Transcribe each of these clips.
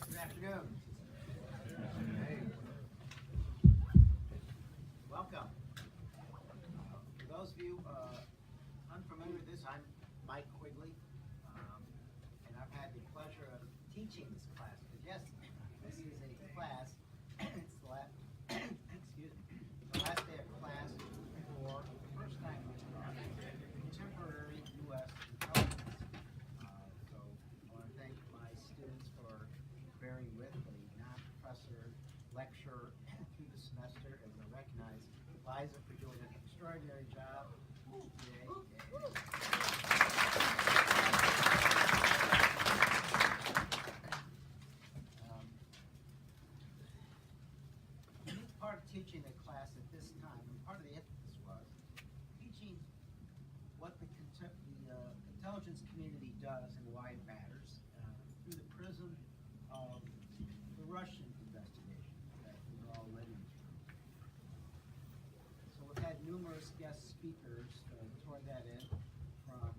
Good afternoon. Hey. Welcome. For those of you unfamiliar with this, I'm Mike Quigley, and I've had the pleasure of teaching this class. But yes, this is a class. It's the last, excuse me, the last day of class for the first time contemporary U.S. intelligence. So I want to thank my students for bearing with the non-professor lecture through the semester, and I recognize Liza for doing an extraordinary job today. Part of teaching the class at this time, and part of the emphasis was teaching what the intelligence community does and why it matters through the prism of the Russian investigation that we're all living through. So we've had numerous guest speakers toward that end, from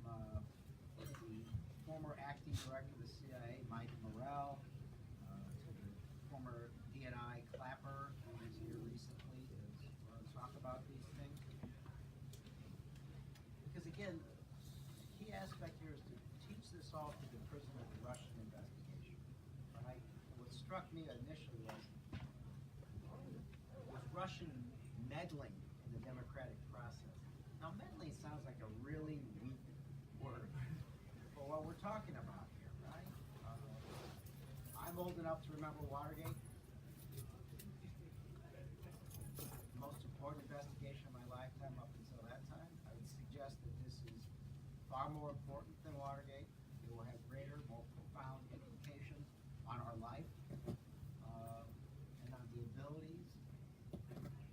the former acting director of the CIA, Mike Morrell, to the former DNI Clapper, who was here recently to talk about these things. Because again, the key aspect here is to teach this all through the prism of the Russian investigation. Right? What struck me initially was Russian meddling in the democratic process. Now, meddling sounds like a really weak word for what we're talking about here, right? I'm old enough to remember Watergate. The most important investigation of my lifetime up until that time. I would suggest that this is far more important than Watergate. It will have greater, more profound implications on our life and on the abilities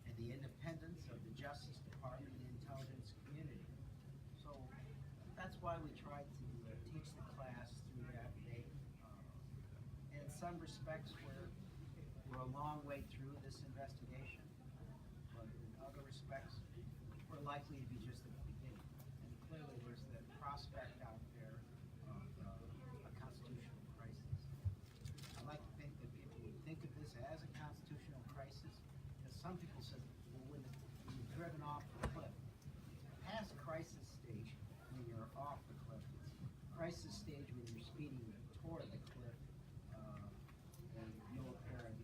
and the independence of the Justice Department and the intelligence community. So that's why we tried to teach the class through that vein. And in some respects, we're a long way through this investigation, but in other respects, we're likely to be just at the beginning. And clearly, there's the prospect out there of a constitutional crisis. I like to think that people would think of this as a constitutional crisis, because some people say, well, when you're driven off the cliff, it's past crisis stage when you're off the cliff. It's crisis stage when you're speeding toward the cliff, and no apparent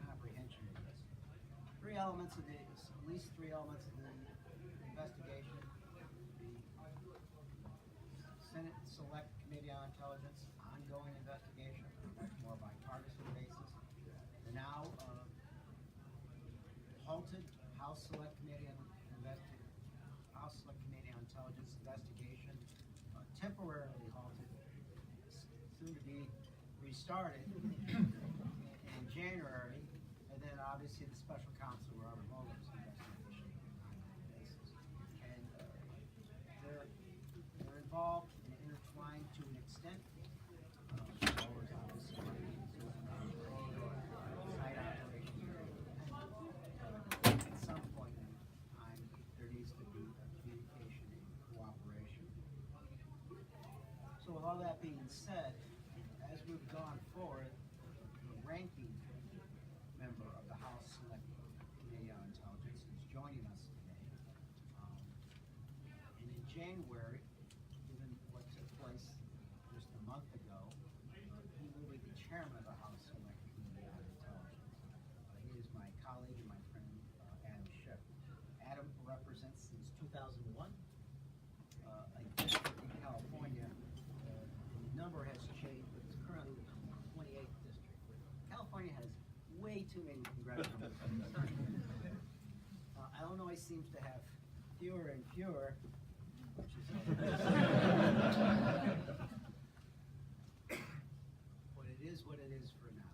comprehension of this. At least three elements of the investigation: the Senate Select Committee on Intelligence ongoing investigation, much more bipartisan basis. The now halted House Select Committee on Intelligence investigation, temporarily halted, soon to be restarted in January, and then obviously the Special Counsel Robert Mueller's investigation on that basis. And they're involved and intertwined to an extent. Mueller's obviously that being said, as we've gone forward, the ranking member of the House Select Committee on Intelligence is joining us today. And in January, given what took place just a month ago, he will be the chairman of the House Select Committee on Intelligence. He is my colleague and my friend, Adam Schiff. Adam represents since 2001 a district in California. The number has changed, but it's currently the 28th district. California has way too many congressional districts. Illinois seems to have fewer and fewer, which is what it is for now.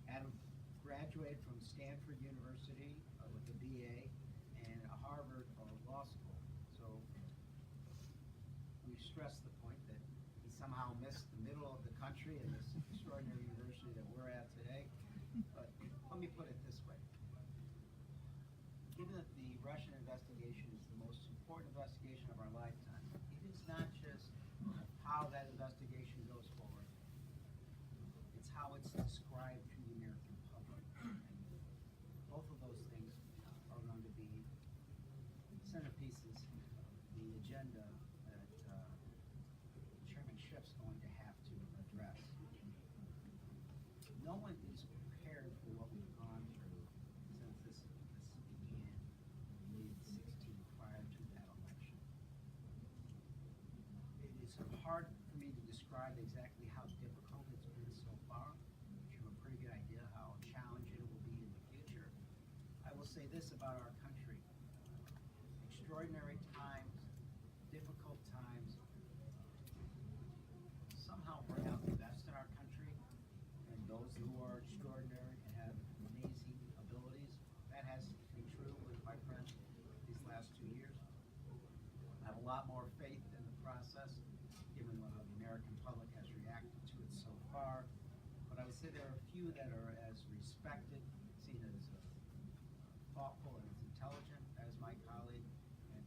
Adam graduated from Stanford University with a BA and a Harvard Law School. So we stress the point that he somehow missed the middle of the country in this extraordinary university that we're at today. But let me put it this way. Given that the Russian investigation is the most important investigation of our lifetime, it is not just how that investigation goes forward, it's how it's described to the American public. And both of those things are going to be centerpieces of the agenda that Chairman Schiff's going to have to address. No one is prepared for what we've gone through since this began in mid-16 prior to that election. It is hard for me to describe exactly how difficult it's been so far, but you have a pretty good idea how challenging it will be in the future. I will say this about our country. Extraordinary times, difficult times, somehow bring out the best in our country, and those who are extraordinary and have amazing abilities. That has been true with my friend these last 2 years. I have a lot more faith in the process, given how the American public has reacted to it so far. But I would say there are a few that are as respected, seen as thoughtful and as intelligent as my colleague. And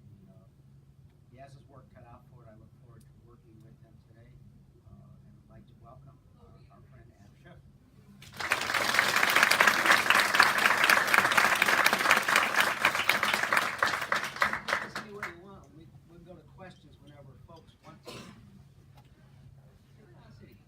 he has his work cut out for it. I look forward to working with him today. And I'd like to welcome our friend Adam Schiff. Ask me what you want. We'll go to questions whenever folks want to. Curiosity.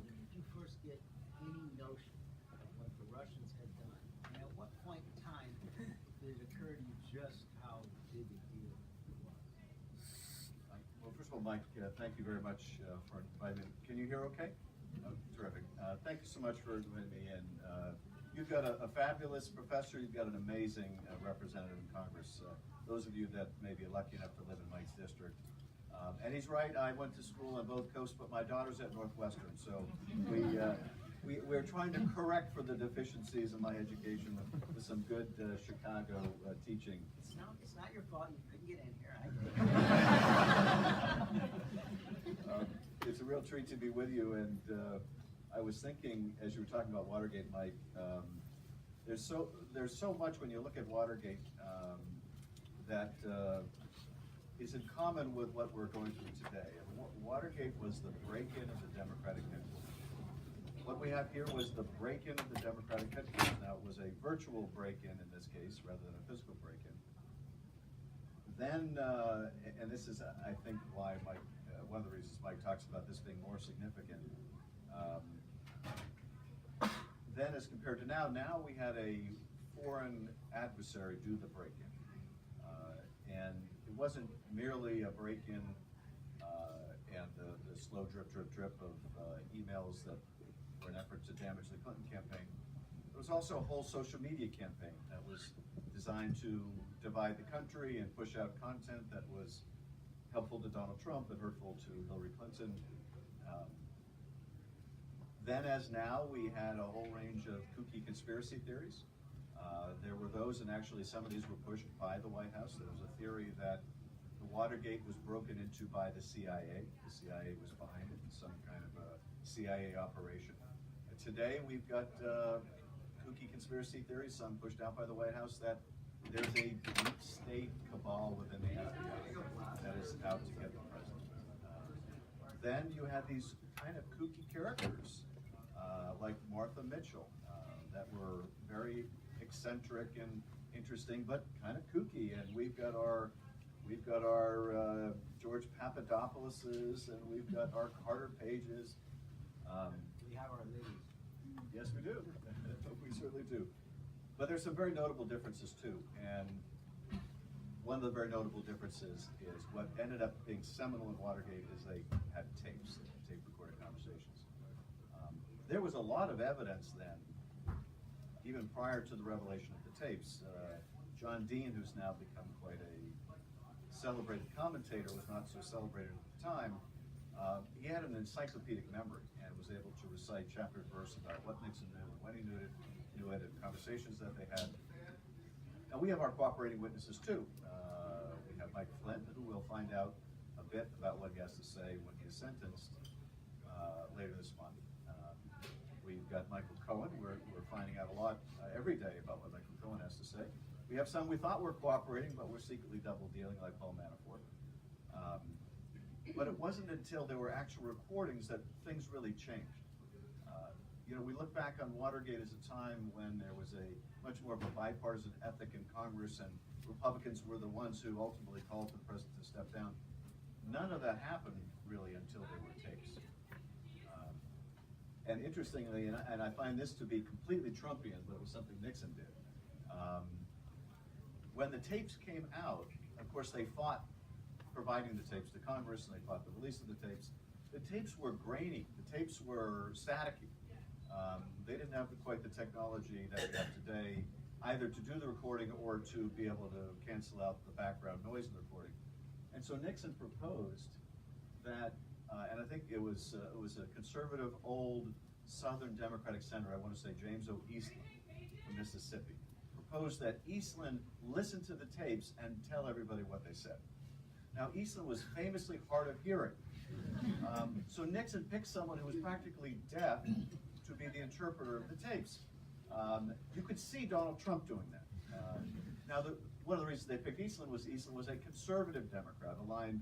Did you first get any notion of what the Russians had done? And at what point in time did it occur to you just how big a deal it was? Well, first of all, Mike, thank you very much for inviting me. Can you hear okay? Oh, terrific. Thank you so much for inviting me in. You've got a fabulous professor. You've got an amazing representative in Congress. Those of you that may be lucky enough to live in Mike's district. And he's right, I went to school on both coasts, but my daughter's at Northwestern. So we're trying to correct for the deficiencies in my education with some good Chicago teaching. It's not your fault. You couldn't get in here. It's a real treat to be with you. And I was thinking, as you were talking about Watergate, Mike, there's so much when you look at Watergate that is in common with what we're going through today. Watergate was the break-in of the Democratic headquarters. What we have here was the break-in of the Democratic headquarters. Now, it was a virtual break-in in this case, rather than a physical break-in. Then, and this is, I think, why Mike, one of the reasons Mike talks about this being more significant. Then, as compared to now we had a foreign adversary do the break-in. And it wasn't merely a break-in and the slow drip of emails that were an effort to damage the Clinton campaign. It was also a whole social media campaign that was designed to divide the country and push out content that was helpful to Donald Trump and hurtful to Hillary Clinton. Then, as now, we had a whole range of kooky conspiracy theories. There were those, and actually some of these were pushed by the White House. There was a theory that the Watergate was broken into by the CIA. The CIA was behind it in some kind of a CIA operation. Today, we've got kooky conspiracy theories, some pushed out by the White House, that there's a deep state cabal within the FBI that is out to get the president. then you had these kind of kooky characters, like Martha Mitchell, that were very eccentric and interesting, but kind of kooky. And we've got our George Papadopouloses, and we've got our Carter Pages. We have our ladies. Yes, we do. We certainly do. But there's some very notable differences too. And one of the very notable differences is what ended up being seminal in Watergate is they had tapes, tape recorded conversations. There was a lot of evidence then, even prior to the revelation of the tapes. John Dean, who's now become quite a celebrated commentator, was not so celebrated at the time. He had an encyclopedic memory and was able to recite chapter and verse about what Nixon knew and when he knew it, and conversations that they had. And we have our cooperating witnesses too. We have Mike Flynn, who will find out a bit about what he has to say when he is sentenced later this month. We've got Michael Cohen. We're finding out a lot every day about what Michael Cohen has to say. We have some we thought were cooperating, but we're secretly double dealing, like Paul Manafort. But it wasn't until there were actual recordings that things really changed. We look back on Watergate as a time when there was a much more of a bipartisan ethic in Congress, and Republicans were the ones who ultimately called for the president to step down. None of that happened really until there were tapes. And interestingly, and I find this to be completely Trumpian, but it was something Nixon did. When the tapes came out, of course, they fought providing the tapes to Congress, and they fought the release of the tapes. The tapes were grainy. The tapes were staticky. They didn't have quite the technology that we have today, either to do the recording or to be able to cancel out the background noise in the recording. And so Nixon proposed that, and I think it was a conservative old Southern Democratic senator, I want to say James O. Eastland from Mississippi, proposed that Eastland listen to the tapes and tell everybody what they said. Now, Eastland was famously hard of hearing. So Nixon picked someone who was practically deaf to be the interpreter of the tapes. You could see Donald Trump doing that. Now, one of the reasons they picked Eastland was a conservative Democrat, aligned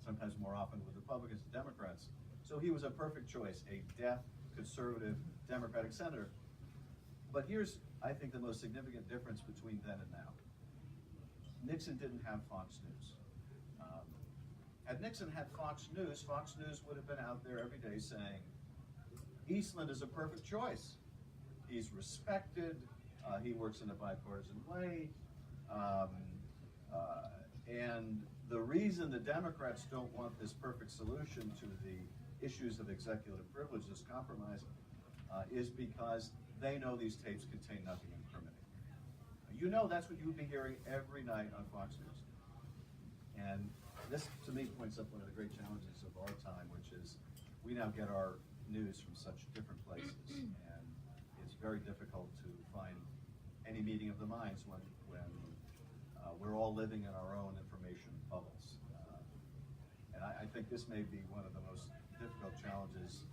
sometimes more often with Republicans than Democrats. So he was a perfect choice, a deaf, conservative, Democratic senator. But here's, I think, the most significant difference between then and now. Nixon didn't have Fox News. Had Nixon had Fox News would have been out there every day saying, Eastland is a perfect choice. He's respected, he works in a bipartisan way, and the reason the Democrats don't want this perfect solution to the issues of executive privilege, this compromise, is because they know these tapes contain nothing incriminating. That's what you would be hearing every night on Fox News. And this, to me, points up one of the great challenges of our time, which is we now get our news from such different places, and it's very difficult to find any meeting of the minds when we're all living in our own information bubbles. And I think this may be one of the most difficult challenges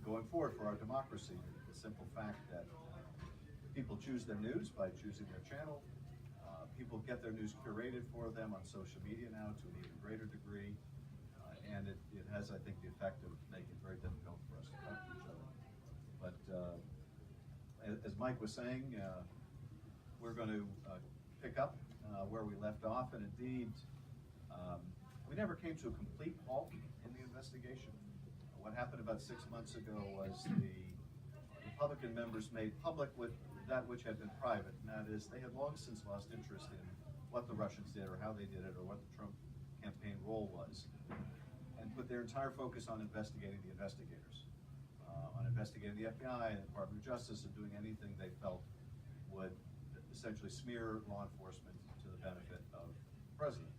going forward for our democracy, the simple fact that people choose their news by choosing their channel. People get their news curated for them on social media now to an even greater degree, and it has, I think, the effect of making it very difficult for us to talk to each other. But as Mike was saying, we're going to pick up where we left off, and indeed, we never came to a complete halt in the investigation. What happened about 6 months ago was the Republican members made public with that which had been private, and that is they had long since lost interest in what the Russians did or how they did it or what the Trump campaign role was, and put their entire focus on investigating the investigators, on investigating the FBI and the Department of Justice, and doing anything they felt would essentially smear law enforcement to the benefit of the president.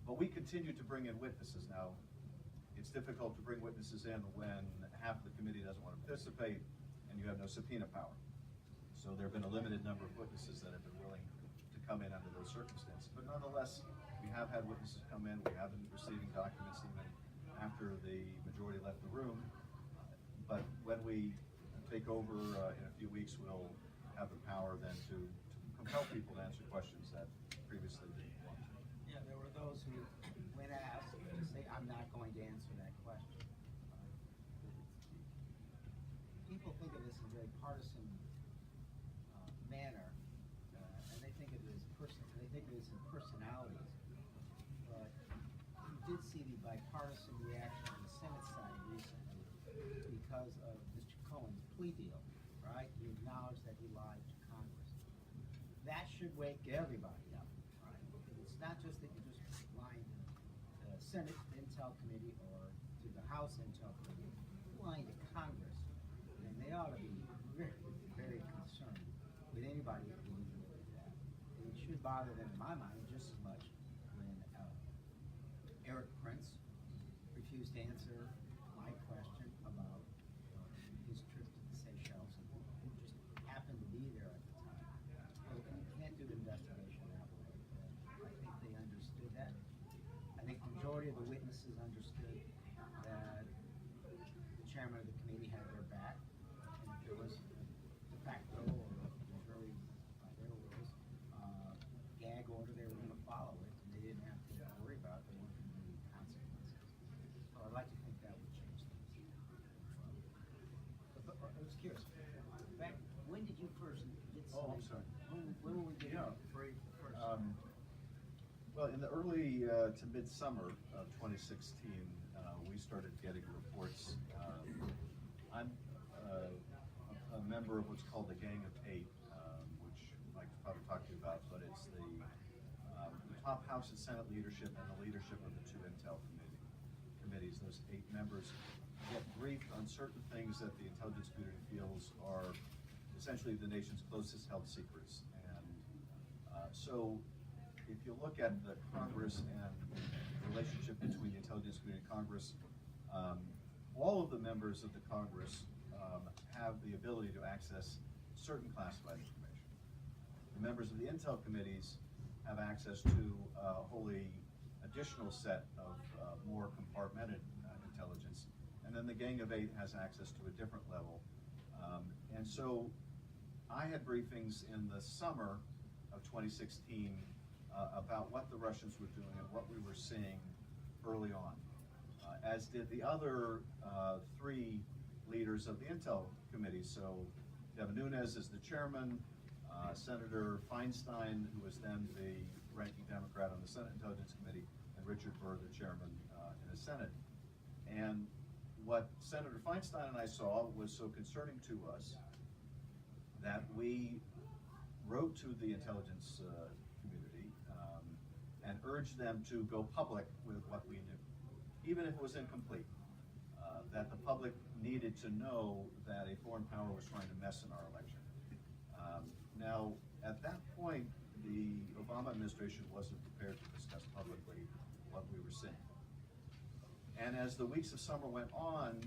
But we continue to bring in witnesses. Now, it's difficult to bring witnesses in when half of the committee doesn't want to participate and you have no subpoena power. So there have been a limited number of witnesses that have been willing to come in under those circumstances. But nonetheless, we have had witnesses come in. We have been receiving documents even after the majority left the room. But when we take over in a few weeks, we'll have the power then to compel people to answer questions that previously didn't want to. Yeah, there were those who, when asked, to say, I'm not going to answer that question. in a very partisan manner, and they think of it as in personalities. But you did see the bipartisan reaction on the Senate side recently because of Mr. Cohen's plea deal, right? He acknowledged that he lied to Congress. That should wake everybody up, right? It's not just that you're just lying to the Senate Intel Committee or to the House Intel Committee, you're lying to Congress. And they ought to be very, very concerned with anybody who believes that. And it should bother them, in my mind, just as much when Eric Prince refused to answer my question about his trip to the Seychelles, and who just happened to be there at the time. Well, you can't do the investigation that way. I think they understood that. I think the majority of the witnesses understood that the chairman of the committee had their back, and if there was de facto or jury by their rules gag order, they were going to follow it, and they didn't have to worry about it. There weren't going to be any consequences. So I'd like to think that would change things. But I was curious. Back, when did you first get? Oh, I'm sorry. When were we getting free first? Well, in the early to mid-summer of 2016, we started getting reports. I'm a member of what's called the Gang of Eight, which Mike probably talked to you about, but it's the top House and Senate leadership and the leadership of the two Intel committees. Those 8 members get briefed on certain things that the intelligence community feels are essentially the nation's closest held secrets. And so if you look at the Congress and the relationship between the intelligence community and Congress, all of the members of the Congress have the ability to access certain classified information. The members of the Intel committees have access to a wholly additional set of more compartmented intelligence, and then the Gang of Eight has access to a different level. And so I had briefings in the summer of 2016 about what the Russians were doing and what we were seeing early on, as did the other 3 leaders of the Intel committee. So Devin Nunes is the chairman, Senator Feinstein, who was then the ranking Democrat on the Senate Intelligence Committee, and Richard Burr, the chairman in the Senate. And what Senator Feinstein and I saw was so concerning to us that we wrote to the intelligence community and urged them to go public with what we knew, even if it was incomplete, that the public needed to know that a foreign power was trying to mess in our election. Now, at that point, the Obama administration wasn't prepared to discuss publicly what we were seeing. And as the weeks of summer went on,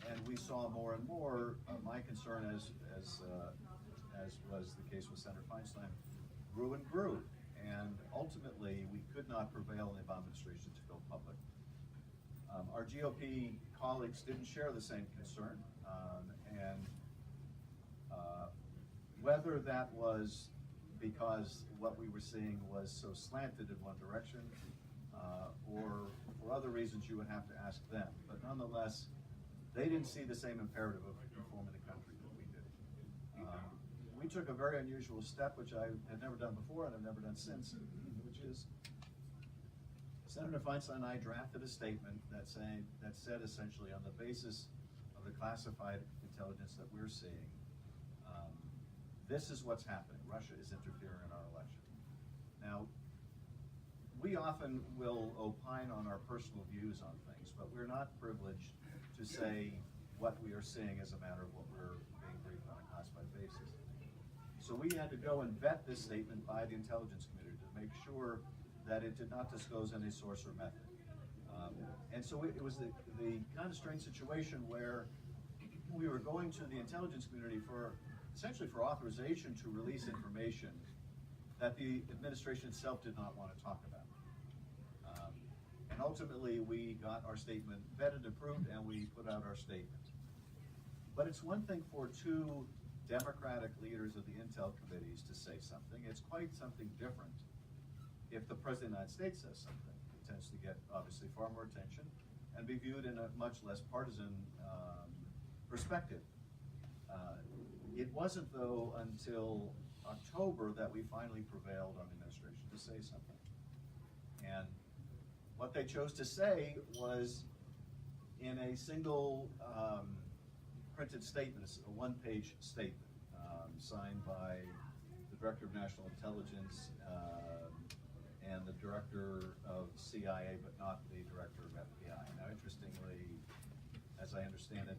and we saw more and more, my concern, as was the case with Senator Feinstein, grew and grew. And ultimately, we could not prevail in the Obama administration to go public. Our GOP colleagues didn't share the same concern, and whether that was because what we were seeing was so slanted in one direction, or for other reasons you would have to ask them. But nonetheless, they didn't see the same imperative of reforming the country that we did. We took a very unusual step, which I had never done before and I've never done since, which is Senator Feinstein and I drafted a statement that said essentially, on the basis of the classified intelligence that we're seeing, this is what's happening. Russia is interfering in our election. Now, we often will opine on our personal views on things, but we're not privileged to say what we are seeing as a matter of what we're being briefed on a classified basis. So we had to go and vet this statement by the intelligence community to make sure that it did not disclose any source or method. And so it was the kind of strange situation where we were going to the intelligence community essentially for authorization to release information that the administration itself did not want to talk about. And ultimately, we got our statement vetted, approved, and we put out our statement. But it's one thing for 2 Democratic leaders of the Intel committees to say something. It's quite something different if the President of the United States says something. It tends to get, obviously, far more attention and be viewed in a much less partisan perspective. It wasn't, though, until October that we finally prevailed on the administration to say something. And what they chose to say was in a single printed statement, a one-page statement, signed by the Director of National Intelligence and the Director of CIA, but not the Director of FBI. Now, interestingly, as I understand it,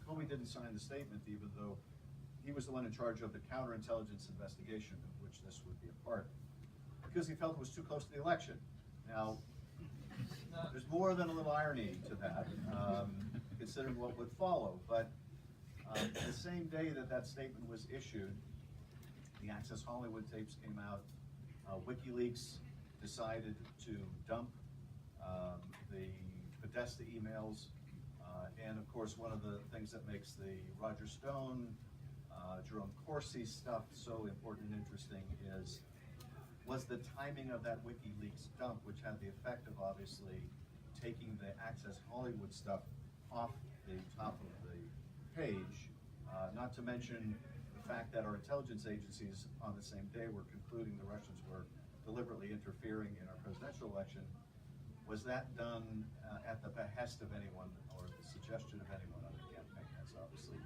Comey didn't sign the statement, even though he was the one in charge of the counterintelligence investigation, of which this would be a part, because he felt it was too close to the election. Now, there's more than a little irony to that, considering what would follow. But the same day that that statement was issued, the Access Hollywood tapes came out. WikiLeaks decided to dump the Podesta emails. And of course, one of the things that makes the Roger Stone, Jerome Corsi stuff so important and interesting was the timing of that WikiLeaks dump, which had the effect of obviously taking the Access Hollywood stuff off the top of the page, not to mention the fact that our intelligence agencies on the same day were concluding the Russians were deliberately interfering in our presidential election. Was that done at the behest of anyone or the suggestion of anyone on the campaign? That's obviously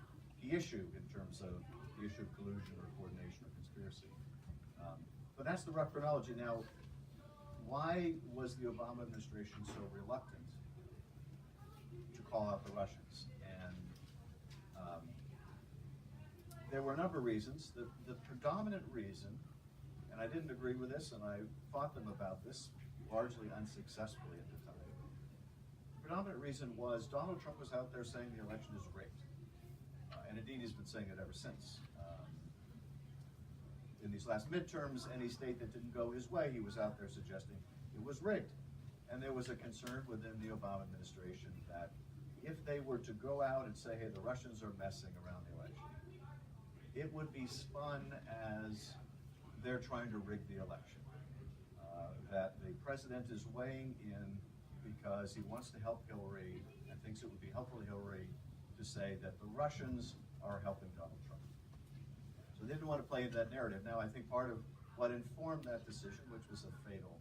the issue in terms of the issue of collusion or coordination or conspiracy. But that's the rough chronology. Now, why was the Obama administration so reluctant to call out the Russians? And there were a number of reasons. The predominant reason, and I didn't agree with this, and I fought them about this, largely unsuccessfully at the time. The predominant reason was Donald Trump was out there saying the election is rigged. And indeed, he's been saying it ever since. In these last midterms, any state that didn't go his way, he was out there suggesting it was rigged. And there was a concern within the Obama administration that if they were to go out and say, hey, the Russians are messing around the election, it would be spun as they're trying to rig the election. That the president is weighing in because he wants to help Hillary and thinks it would be helpful to Hillary to say that the Russians are helping Donald Trump. So they didn't want to play into that narrative. Now, I think part of what informed that decision, which was a fatal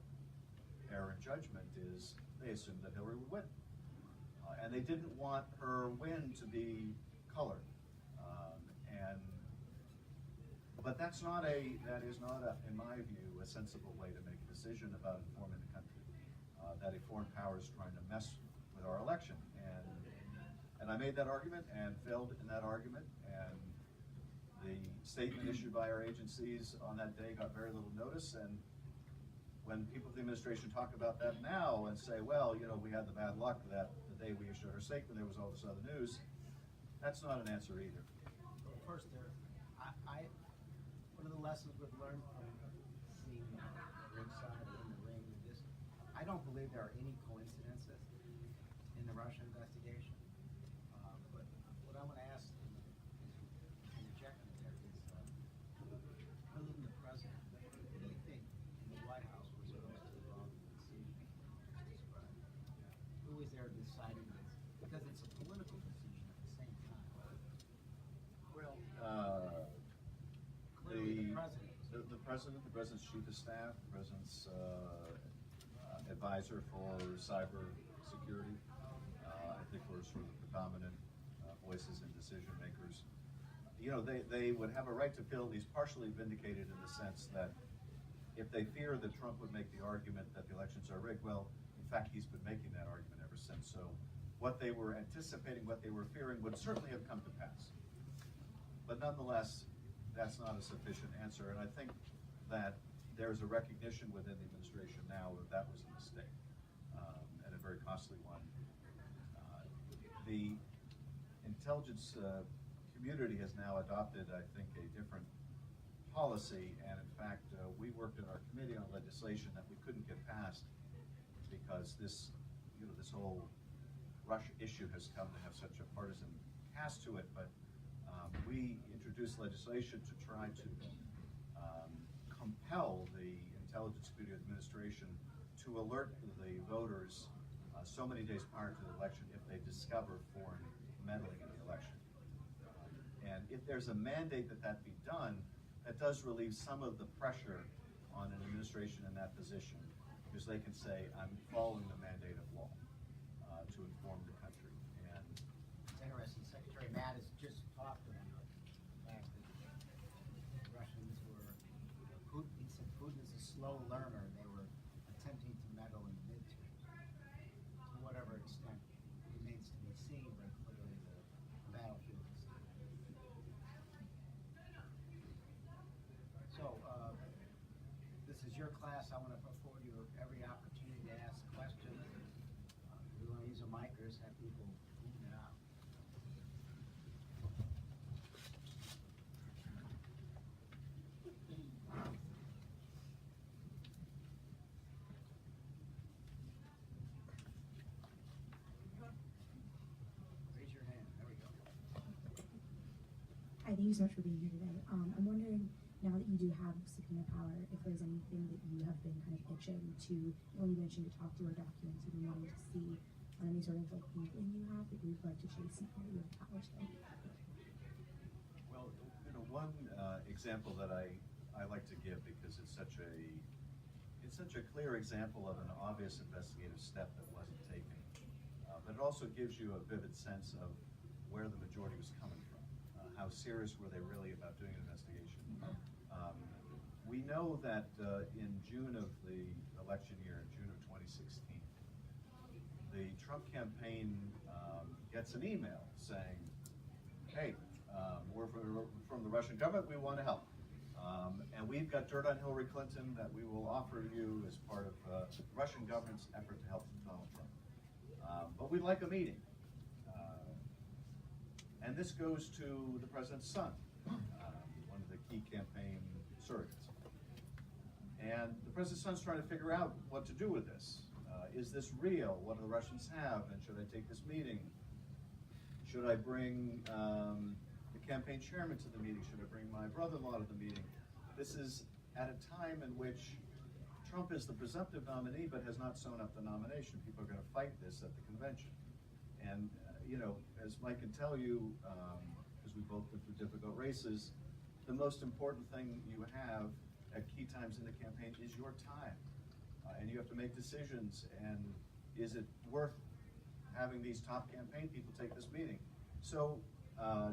error in judgment, is they assumed that Hillary would win. And they didn't want her win to be colored. But that is not, in my view, a sensible way to make a decision about informing the country. That a foreign power is trying to mess with our election. And I made that argument and failed in that argument. And the statement issued by our agencies on that day got very little notice. And when people in the administration talk about that now and say, well, you know, we had the bad luck that the day we issued our statement, there was all this other news, that's not an answer either. Well, first, one of the lessons we've learned from being ringside or in the ring with this, I don't believe there are any coincidences in the Russia investigation. But what I want to ask is, interjecting there is, other than the president, who do you think in the White House was supposed to be involved in the decision described? Who was there deciding this? Because it's a political decision at the same time. Well, the president. The president's chief of staff, the president's advisor for cyber security, I think were sort of the predominant voices and decision makers. You know, they would have a right to feel at least partially vindicated in the sense that if they fear that Trump would make the argument that the elections are rigged, well, in fact, he's been making that argument ever since. So what they were anticipating, what they were fearing would certainly have come to pass. But nonetheless, that's not a sufficient answer. And I think that there's a recognition within the administration now that that was a mistake, and a very costly one. The intelligence community has now adopted, I think, a different policy, and in fact, we worked in our committee on legislation that we couldn't get passed because this whole Russia issue has come to have such a partisan cast to it, but we introduced legislation to try to compel the intelligence community administration to alert the voters so many days prior to the election if they discover foreign meddling in the election. And if there's a mandate that be done, that does relieve some of the pressure on an administration in that position, because they can say, I'm following the mandate of law to inform the country. And It's interesting, Secretary Mattis just talked about the fact that the Russians were, he said Putin is a slow learner, and they were attempting to meddle in the midterms. To whatever extent remains to be seen, but clearly the battlefield is still. So, this is your class. I want to afford you every opportunity to ask questions. We want to use a mic or just have people moving it out. Raise your hand. There we go. Hi, thank you so much for being here today. I'm wondering, now that you do have subpoena power, if there's anything that you have been kind of itching to, when you mentioned to talk through our documents, you've been wanting to see on any sort of like inkling you have that you'd like to chase and you have power to. well, one example that I like to give, because it's such a clear example of an obvious investigative step that wasn't taken, but it also gives you a vivid sense of where the majority was coming from. How serious were they really about doing an investigation? We know that in June of the election year, in June of 2016, the Trump campaign gets an email saying, hey, we're from the Russian government, we want to help. And we've got dirt on Hillary Clinton that we will offer you as part of the Russian government's effort to help Donald Trump. But we'd like a meeting. And this goes to the president's son, one of the key campaign surrogates. And the president's son's trying to figure out what to do with this. Is this real? What do the Russians have? And should I take this meeting? Should I bring the campaign chairman to the meeting? Should I bring my brother-in-law to the meeting? This is at a time in which Trump is the presumptive nominee but has not sewn up the nomination. People are going to fight this at the convention. And as Mike can tell you, because we've both been through difficult races, the most important thing you have at key times in the campaign is your time. And you have to make decisions, and is it worth having these top campaign people take this meeting? So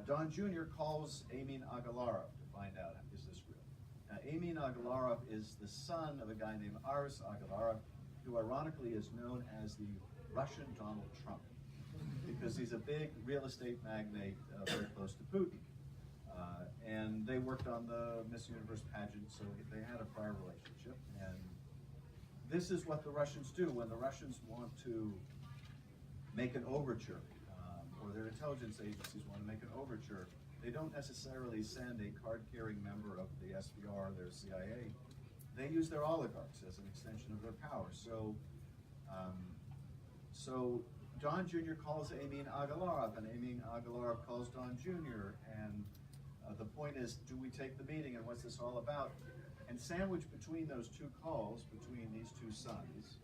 Don Jr. calls Amin Agalarov to find out, is this real? Now, Amin Agalarov is the son of a guy named Aris Agalarov, who ironically is known as the Russian Donald Trump, because he's a big real estate magnate very close to Putin. And they worked on the Miss Universe pageant, so they had a prior relationship. And this is what the Russians do when the Russians want to make an overture, or their intelligence agencies want to make an overture. They don't necessarily send a card-carrying member of the SVR, their CIA. They use their oligarchs as an extension of their power. So Don Jr. calls Amin Agalarov, and Amin Agalarov calls Don Jr., and the point is, do we take the meeting, and what's this all about? And sandwiched between those two calls, between these two sons,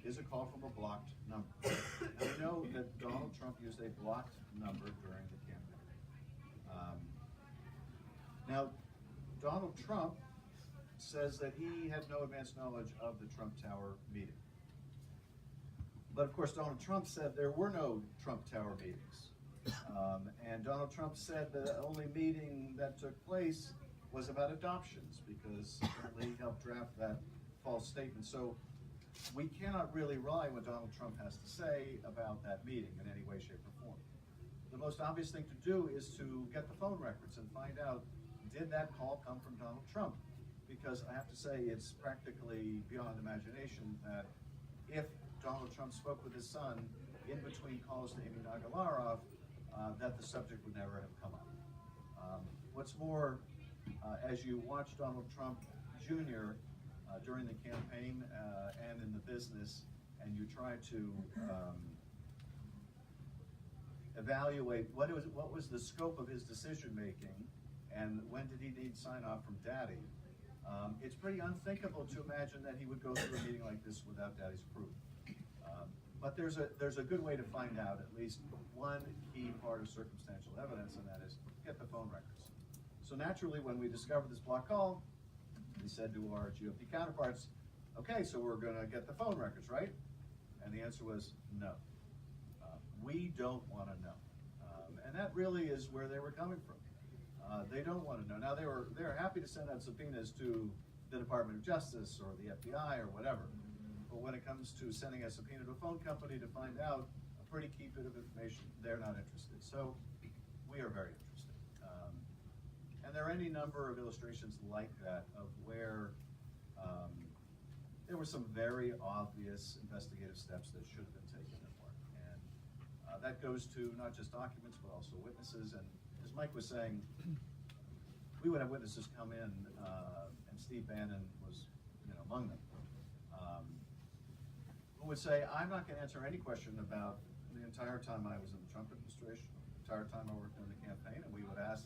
is a call from a blocked number. Now we know that Donald Trump used a blocked number during the campaign. Now, Donald Trump says that he had no advance knowledge of the Trump Tower meeting. But of course, Donald Trump said there were no Trump Tower meetings. And Donald Trump said the only meeting that took place was about adoptions, because apparently he helped draft that false statement. So we cannot really rely on what Donald Trump has to say about that meeting in any way, shape, or form. The most obvious thing to do is to get the phone records and find out, did that call come from Donald Trump? Because I have to say, it's practically beyond imagination that if Donald Trump spoke with his son in between calls to Amin Agalarov, that the subject would never have come up. What's more, as you watch Donald Trump Jr. During the campaign and in the business, and you try to evaluate what was the scope of his decision making, and when did he need sign off from Daddy, it's pretty unthinkable to imagine that he would go through a meeting like this without Daddy's approval. But there's a good way to find out at least one key part of circumstantial evidence, and that is get the phone records. So naturally, when we discovered this block call, we said to our GOP counterparts, okay, so we're gonna get the phone records, right? And the answer was no. We don't wanna know. And that really is where they were coming from. They don't wanna know. Now they were happy to send out subpoenas to the Department of Justice or the FBI or whatever. But when it comes to sending a subpoena to a phone company to find out a pretty key bit of information, they're not interested. So we are very interested. And there are any number of illustrations like that of where there were some very obvious investigative steps that should have been taken and weren't. And that goes to not just documents, but also witnesses. And as Mike was saying, we would have witnesses come in, and Steve Bannon was, among them, who would say, I'm not going to answer any question about the entire time I was in the Trump administration, the entire time I worked in the campaign, and we would ask,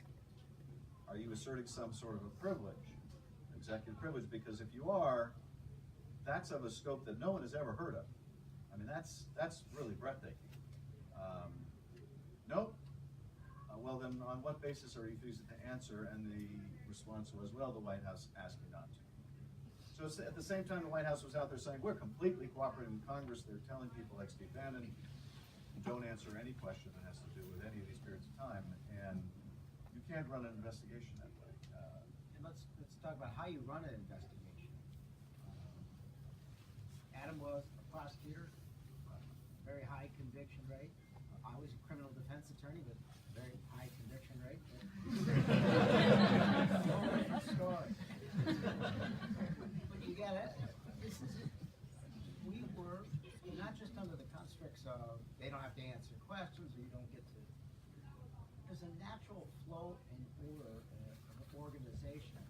are you asserting some sort of a privilege, executive privilege? Because if you are, that's of a scope that no one has ever heard of. I mean, that's really breathtaking. Nope. Well, then on what basis are you refusing to answer? And the response was, well, the White House asked me not to. So at the same time, the White House was out there saying, we're completely cooperating with Congress. They're telling people like Steve Bannon, don't answer any question that has to do with any of these periods of time. And you can't run an investigation that way. And let's talk about how you run an investigation. Adam was a prosecutor, very high conviction rate. I was a criminal defense attorney with very high conviction rate. Different story. But you gotta, we were not just under the constructs of they don't have to answer questions or you don't get to, there's a natural flow and order of organization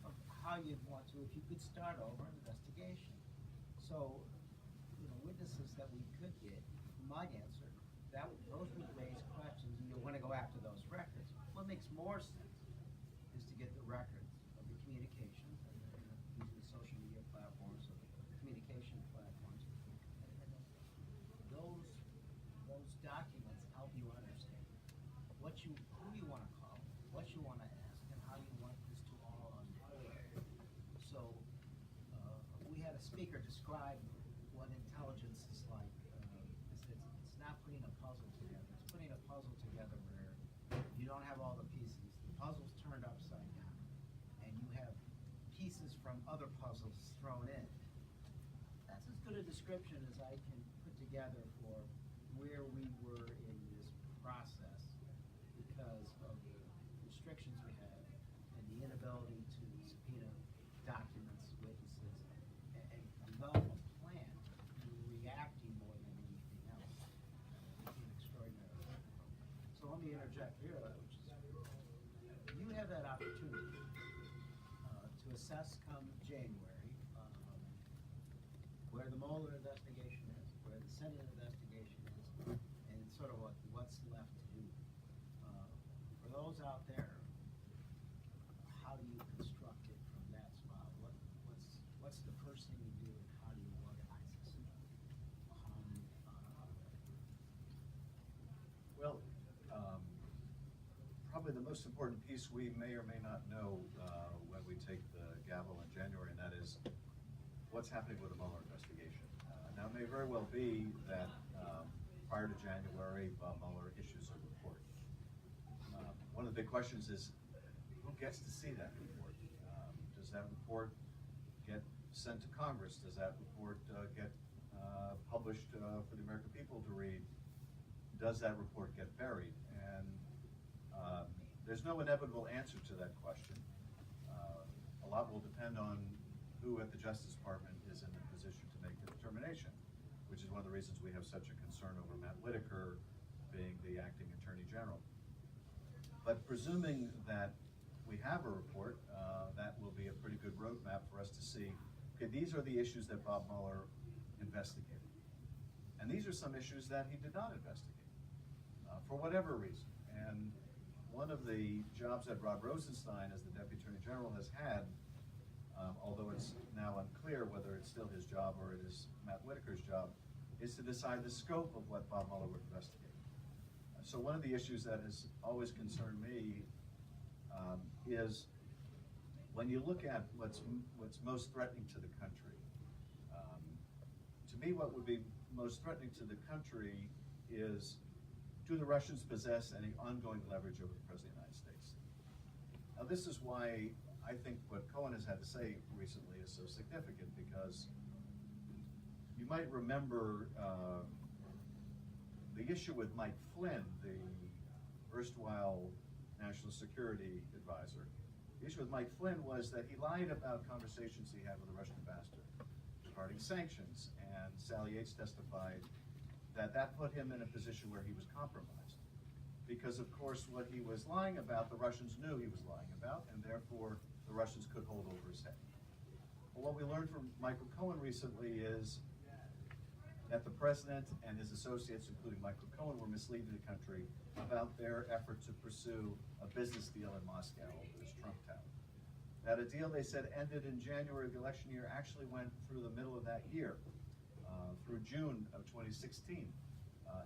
of how you'd want to, if you could start over an investigation. So, witnesses that we could get might answer, those would raise questions and you'll want to go after those records. What makes more sense is to get the records of the communications, using the social media platforms or the communication platforms. And those documents help you understand who you want to call, what you want to ask, and how you want this to all unfold. So we had a speaker describe what intelligence is like. It's not putting a puzzle together. It's putting a puzzle together where you don't have all the pieces. The puzzle's turned upside down, and you have pieces from other puzzles thrown in. That's as good a description as I can put together for where we were in this process because of the restrictions we had and the inability to subpoena documents, witnesses, and develop a plan reacting more than anything else. Became extraordinarily difficult. So let me interject here, which is you have that opportunity to assess come January where the Mueller investigation is, where the Senate investigation is, and sort of what's left to do. For those out there, how do you construct it from that spot? What's the first thing you do, and how do you organize this stuff? Well, probably the most important piece we may or may not know when we take the gavel in January, and that is what's happening with the Mueller investigation. Now, it may very well be that prior to January, Bob Mueller issues a report. One of the big questions is, who gets to see that report? Does that report get sent to Congress? Does that report get published for the American people to read? Does that report get buried? And there's no inevitable answer to that question. A lot will depend on who at the Justice Department is in the position to make the determination, which is one of the reasons we have such a concern over Matt Whitaker being the acting Attorney General. But presuming that we have a report, that will be a pretty good roadmap for us to see, okay, these are the issues that Bob Mueller investigated. And these are some issues that he did not investigate, for whatever reason. And one of the jobs that Rod Rosenstein, as the Deputy Attorney General, has had, although it's now unclear whether it's still his job or it is Matt Whitaker's job, is to decide the scope of what Bob Mueller would investigate. So one of the issues that has always concerned me is when you look at what's most threatening to the country. To me, what would be most threatening to the country is, do the Russians possess any ongoing leverage over the President of the United States? Now, this is why I think what Cohen has had to say recently is so significant, because you might remember the issue with Mike Flynn, the erstwhile National Security Advisor. The issue with Mike Flynn was that he lied about conversations he had with the Russian ambassador regarding sanctions, and Sally Yates testified that that put him in a position where he was compromised. Because, of course, what he was lying about, the Russians knew he was lying about, and therefore the Russians could hold over his head. Well, what we learned from Michael Cohen recently is that the president and his associates, including Michael Cohen, were misleading the country about their effort to pursue a business deal in Moscow over this Trump Tower. That a deal they said ended in January of the election year actually went through the middle of that year, through June of 2016.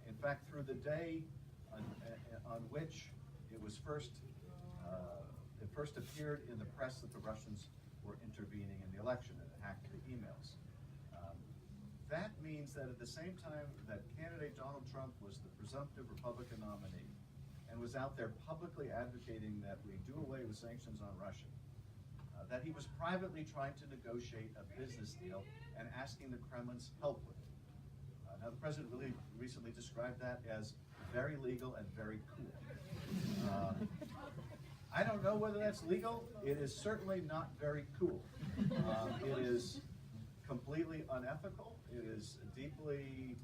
In fact, through the day on which it was first appeared in the press that the Russians were intervening in the election and hacked the emails. That means that at the same time that candidate Donald Trump was the presumptive Republican nominee and was out there publicly advocating that we do away with sanctions on Russia, that he was privately trying to negotiate a business deal and asking the Kremlin's help with it. Now, the president really recently described that as very legal and very cool. I don't know whether that's legal. It is certainly not very cool. It is completely unethical. It is deeply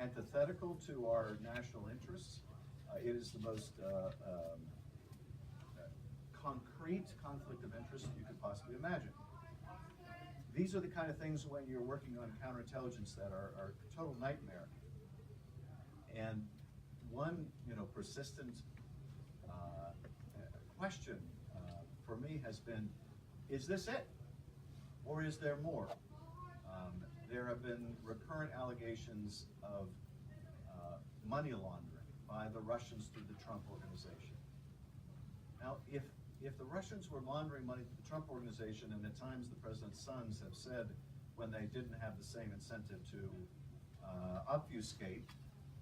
antithetical to our national interests. It is the most concrete conflict of interest you could possibly imagine. These are the kind of things when you're working on counterintelligence that are a total nightmare. And one, persistent question for me has been, is this it? Or is there more? There have been recurrent allegations of money laundering by the Russians through the Trump Organization. Now, if the Russians were laundering money to the Trump Organization, and at times the president's sons have said when they didn't have the same incentive to obfuscate,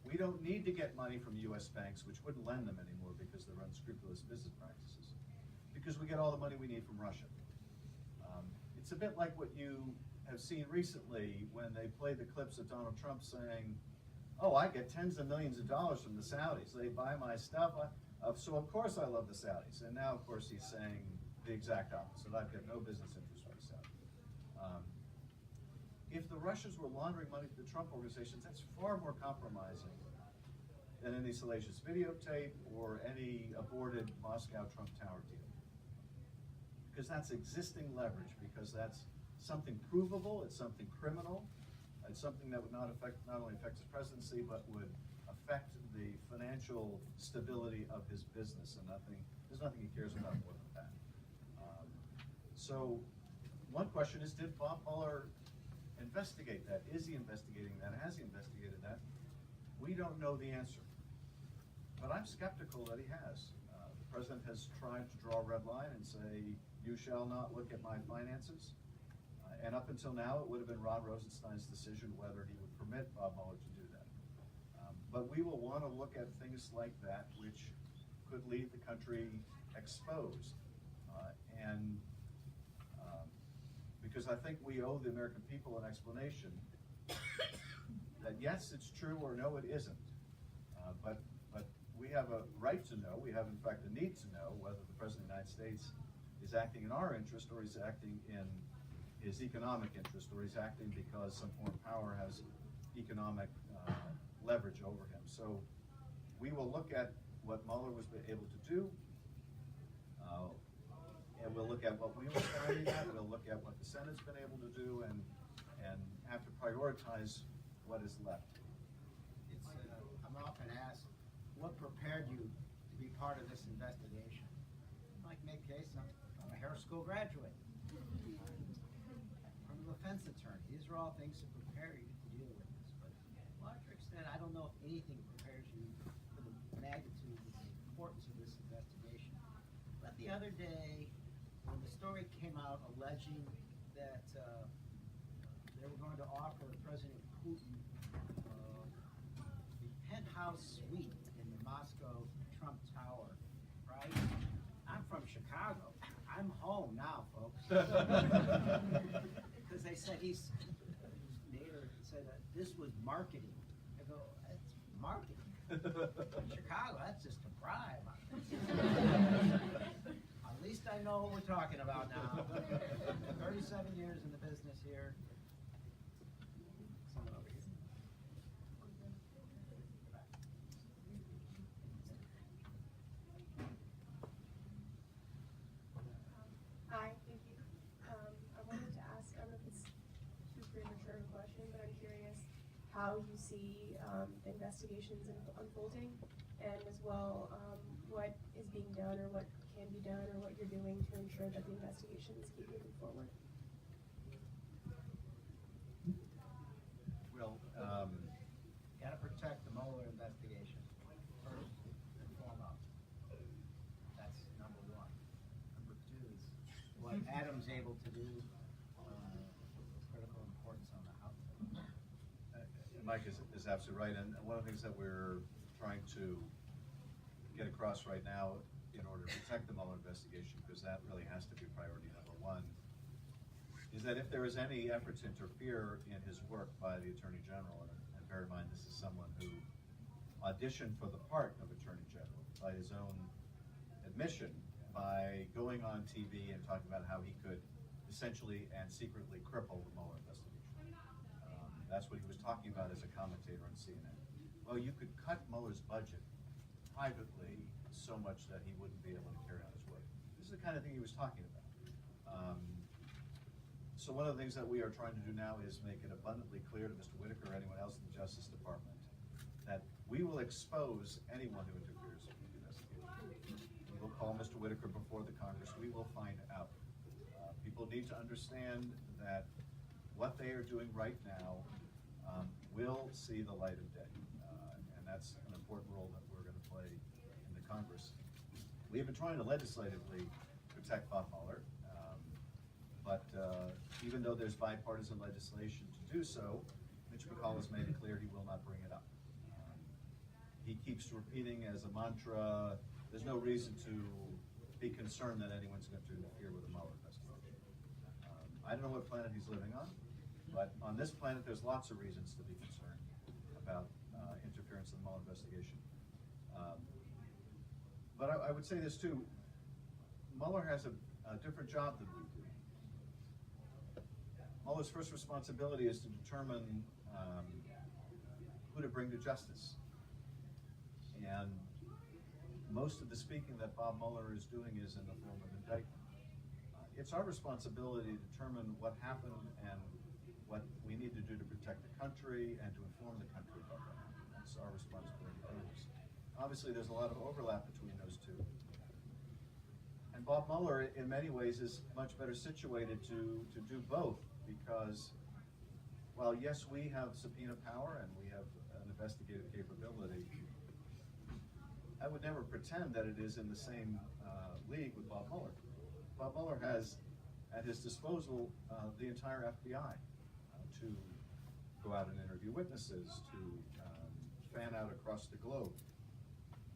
we don't need to get money from U.S. banks, which wouldn't lend them anymore because they're unscrupulous business practices, because we get all the money we need from Russia. It's a bit like what you have seen recently when they play the clips of Donald Trump saying, oh, I get tens of millions of dollars from the Saudis. They buy my stuff, so of course I love the Saudis. And now, of course, he's saying the exact opposite. I've got no business interest with the Saudis. If the Russians were laundering money to the Trump organizations, that's far more compromising than any salacious videotape or any aborted Moscow Trump Tower deal. Because that's existing leverage, because that's something provable, it's something criminal, it's something that would not only affect his presidency, but would affect the financial stability of his business, and there's nothing he cares about more than that. So one question is, did Bob Mueller investigate that? Is he investigating that? Has he investigated that? We don't know the answer, but I'm skeptical that he has. The president has tried to draw a red line and say, you shall not look at my finances. And up until now, it would have been Rod Rosenstein's decision whether he would permit Bob Mueller to do that. But we will want to look at things like that, which could leave the country exposed. Because I think we owe the American people an explanation that yes, it's true, or no, it isn't. But we have a right to know, we have in fact a need to know whether the President of the United States is acting in our interest, or he's acting in his economic interest, or he's acting because some foreign power has economic leverage over him. So we will look at what Mueller was able to do, and we'll look at what we were finding at, we'll look at what the Senate's been able to do, and have to prioritize what is left. I'm often asked, what prepared you to be part of this investigation? Like make case, I'm a Harris School graduate. I'm a defense attorney. These are all things that prepare you to deal with this. But said, I don't know if anything prepares you for the magnitude and the importance of this investigation. But the other day, when the story came out alleging that they were going to offer President Putin the penthouse suite in the Moscow Trump Tower, right? I'm from Chicago. I'm home now, folks. Because they said Nader said that this was marketing. I go, that's marketing. Chicago, that's just a bribe. At least I know what we're talking about now. 37 years in the business here. Someone over here. Hi, thank you. I wanted to ask, I don't know if it's too premature a question, but I'm curious how you see the investigations unfolding, and as well what is being done or what can be done or what you're doing to ensure that the investigations keep moving forward. Well, Gotta protect the Mueller investigation first and foremost. That's number one. Number two is what Adam's able to do, critical importance on the House. Mike is absolutely right, and one of the things that we're trying to get across right now in order to protect the Mueller investigation, because that really has to be priority number one, is that if there is any effort to interfere in his work by the Attorney General, and bear in mind this is someone who auditioned for the part of Attorney General by his own admission, by going on TV and talking about how he could essentially and secretly cripple the Mueller investigation. That's what he was talking about as a commentator on CNN. Well, you could cut Mueller's budget privately so much that he wouldn't be able to carry on his work. This is the kind of thing he was talking about. So one of the things that we are trying to do now is make it abundantly clear to Mr. Whitaker or anyone else in the Justice Department that we will expose anyone who interferes with the investigation. We will call Mr. Whitaker before the Congress. We will find out. People need to understand that what they are doing right now will see the light of day. And that's an important role that we're going to play in the Congress. We have been trying to legislatively protect Bob Mueller. But even though there's bipartisan legislation to do so, Mitch McConnell has made it clear he will not bring it up. He keeps repeating as a mantra, there's no reason to be concerned that anyone's going to interfere with the Mueller investigation. I don't know what planet he's living on, but on this planet there's lots of reasons to be concerned about interference in the Mueller investigation. But I would say this too, Mueller has a different job than we do. Mueller's first responsibility is to determine who to bring to justice. And most of the speaking that Bob Mueller is doing is in the form of indictment. It's our responsibility to determine what happened and what we need to do to protect the country and to inform the country about what happened. That's our responsibility to do this. Obviously, there's a lot of overlap between those two. And Bob Mueller, in many ways, is much better situated to do both, because while yes, we have subpoena power and we have an investigative capability, I would never pretend that it is in the same league with Bob Mueller. Bob Mueller has at his disposal the entire FBI to go out and interview witnesses, to fan out across the globe.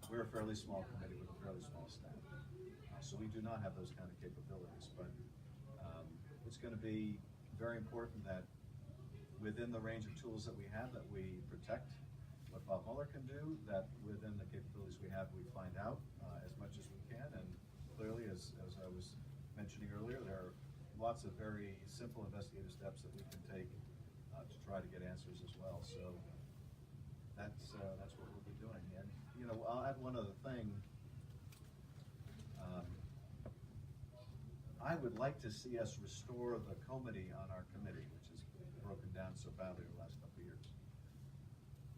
We're a fairly small committee with a fairly small staff, so we do not have those kind of capabilities. But it's going to be very important that within the range of tools that we have, that we protect what Bob Mueller can do, that within the capabilities we have, we find out as much as we can. And clearly, as I was mentioning earlier, there are lots of very simple investigative steps that we can take to try to get answers as well. So that's what we'll be doing. And you know, I'll add one other thing. I would like to see us restore the comity on our committee, which has broken down so badly the last couple of years.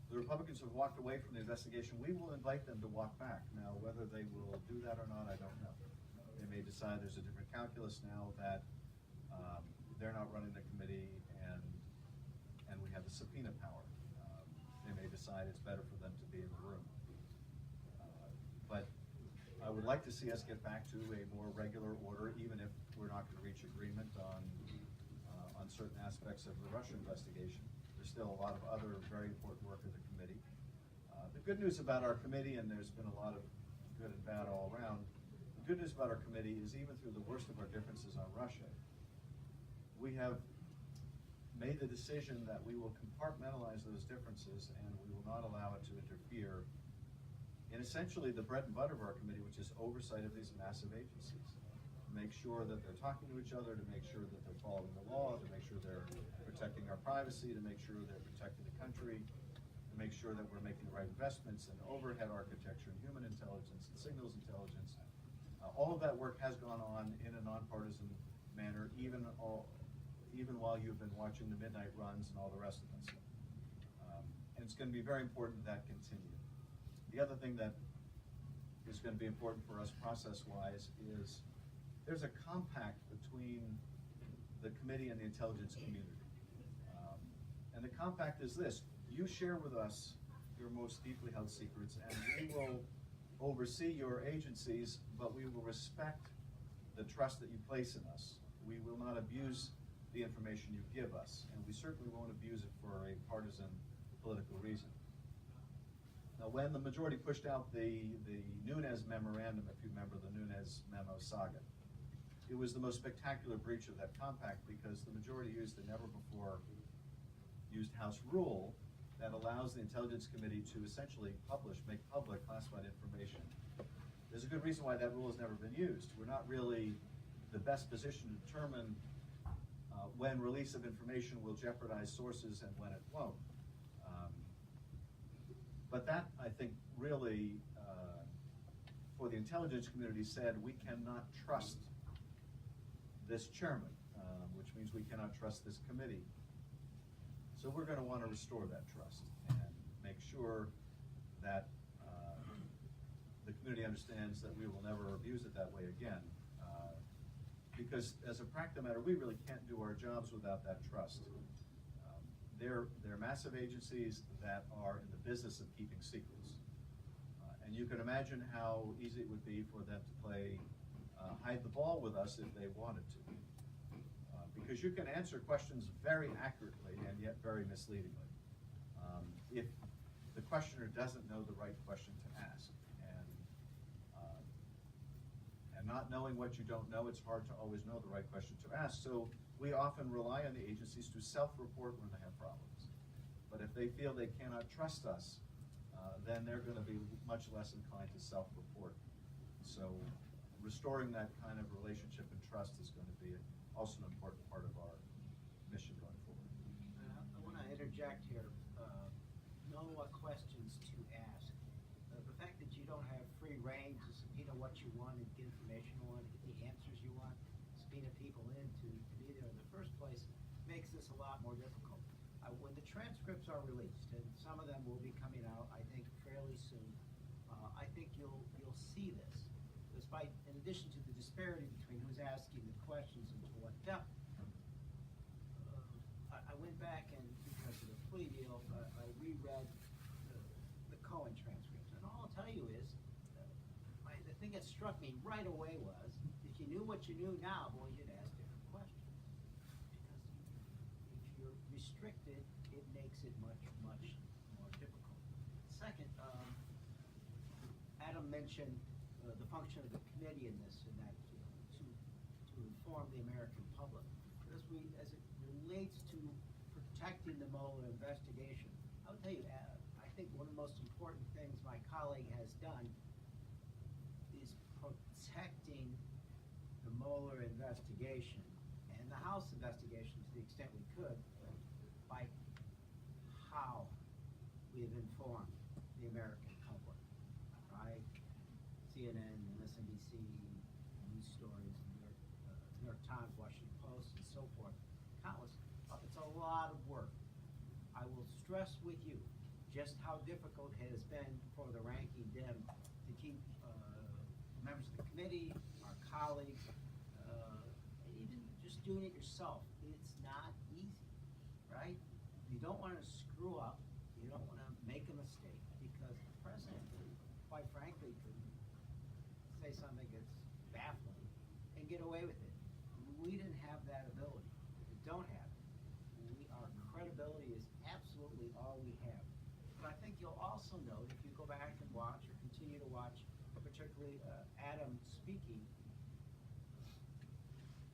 The Republicans have walked away from the investigation. We will invite them to walk back. Now, whether they will do that or not, I don't know. They may decide there's a different calculus now, that they're not running the committee and we have the subpoena power. They may decide it's better for them to be in the room. But I would like to see us get back to a more regular order, even if we're not going to reach agreement on certain aspects of the Russia investigation. There's still a lot of other very important work of the committee. The good news about our committee, and there's been a lot of good and bad all around, the good news about our committee is even through the worst of our differences on Russia, we have made the decision that we will compartmentalize those differences and we will not allow it to interfere in essentially the bread and butter of our committee, which is oversight of these massive agencies. To make sure that they're talking to each other, to make sure that they're following the law, to make sure they're protecting our privacy, to make sure they're protecting the country, to make sure that we're making the right investments in overhead architecture and human intelligence and signals intelligence. All of that work has gone on in a nonpartisan manner, even while you've been watching the midnight runs and all the rest of us. And it's going to be very important that continue. The other thing that is going to be important for us process-wise is there's a compact between the committee and the intelligence community. And the compact is this: you share with us your most deeply held secrets, and we will oversee your agencies, but we will respect the trust that you place in us. We will not abuse the information you give us, and we certainly won't abuse it for a partisan political reason. Now, when the majority pushed out the Nunes memorandum, if you remember the Nunes memo saga, it was the most spectacular breach of that compact because the majority used the never-before-used House rule that allows the Intelligence Committee to essentially make public classified information. There's a good reason why that rule has never been used. We're not really the best position to determine when release of information will jeopardize sources and when it won't. But that, I think, really, for the intelligence community said, we cannot trust this chairman, which means we cannot trust this committee. So we're going to want to restore that trust and make sure that the community understands that we will never abuse it that way again. Because as a practical matter, we really can't do our jobs without that trust. They're massive agencies that are in the business of keeping secrets. And you can imagine how easy it would be for them to play hide the ball with us if they wanted to. Because you can answer questions very accurately and yet very misleadingly. If the questioner doesn't know the right question to ask. And not knowing what you don't know, it's hard to always know the right question to ask. So we often rely on the agencies to self-report when they have problems. But if they feel they cannot trust us, then they're going to be much less inclined to self-report. So restoring that kind of relationship and trust is going to be also an important part of our mission going forward. I want to interject here. Know what questions to ask. The fact that you don't have free reign to subpoena what you want and get information you want and get the answers you want, subpoena people in to be there in the first place, makes this a lot more difficult. When the transcripts are released, and some of them will be coming out, I think, fairly soon, I think you'll see this. Despite, in addition to the disparity between who's asking the questions and to what depth, I went back and, because of the plea deal, I reread the Cohen transcripts. And all I'll tell you is, the thing that struck me right away was, if you knew what you knew now, boy, you'd ask different questions. Because if you're restricted, it makes it much, much more difficult. Second, Adam mentioned the function of the committee in this, and that to inform the American public. As it relates to protecting the Mueller investigation, I would tell you, I think one of the most important things my colleague has done is protecting the Mueller investigation and the House investigation to the extent we could by how we've informed the American public, right? CNN, MSNBC, news stories, New York Times, Washington Post, and so forth. Countless. It's a lot of work. I will stress with you just how difficult it has been for the ranking Dem to keep members of the committee, our colleagues, and even just doing it yourself. It's not easy, right? You don't want to screw up. You don't want to make a mistake, because the president, quite frankly, could say something that's baffling and get away with it. We didn't have that ability. We don't have it. Our credibility is absolutely all we have. But I think you'll also note, if you go back and watch or continue to watch, particularly Adam speaking,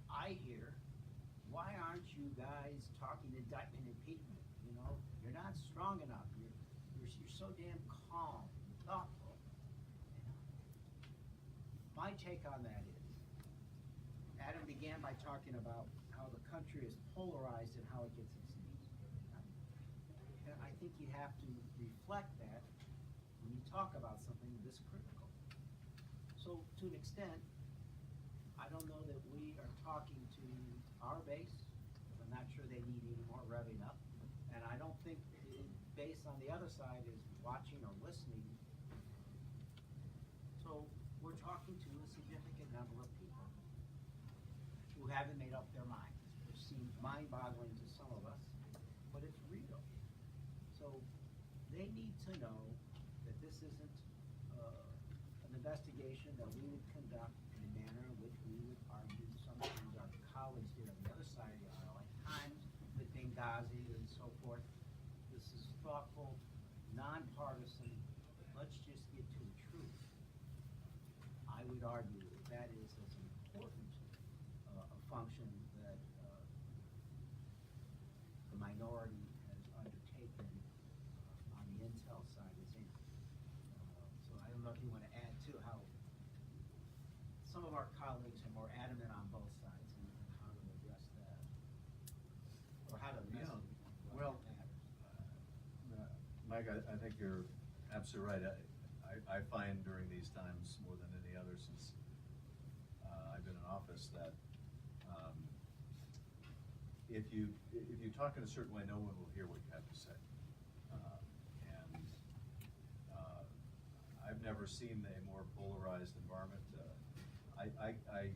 I hear, why aren't you guys talking indictment, impeachment? You know, you're not strong enough. You're so damn calm, thoughtful. You know? My take on that is, Adam began by talking about how the country is polarized and how it gets its needs. And I think you have to reflect that when you talk about something this critical. So to an extent, I don't know that we are talking to our base. I'm not sure they need any more revving up. And I don't think the base on the other side is watching or listening. So we're talking to a significant number of people who haven't made up their minds, which seems mind-boggling to some of us, but it's real. So they need to know that this isn't an investigation that we would conduct in a manner in which we would argue sometimes our colleagues did on the other side of the aisle, at times with Benghazi and so forth. This is thoughtful, nonpartisan, let's just get to the truth. I would argue that that is as important a function that the minority has undertaken on the intel side as any. So I don't know if you want to add to how some of our colleagues are more adamant on both sides and how to address that, or how to message well, what matters. Mike, I think you're absolutely right. I find during these times, more than any other since I've been in office, that if you talk in a certain way, no one will hear what you have to say. I've never seen a more polarized environment. I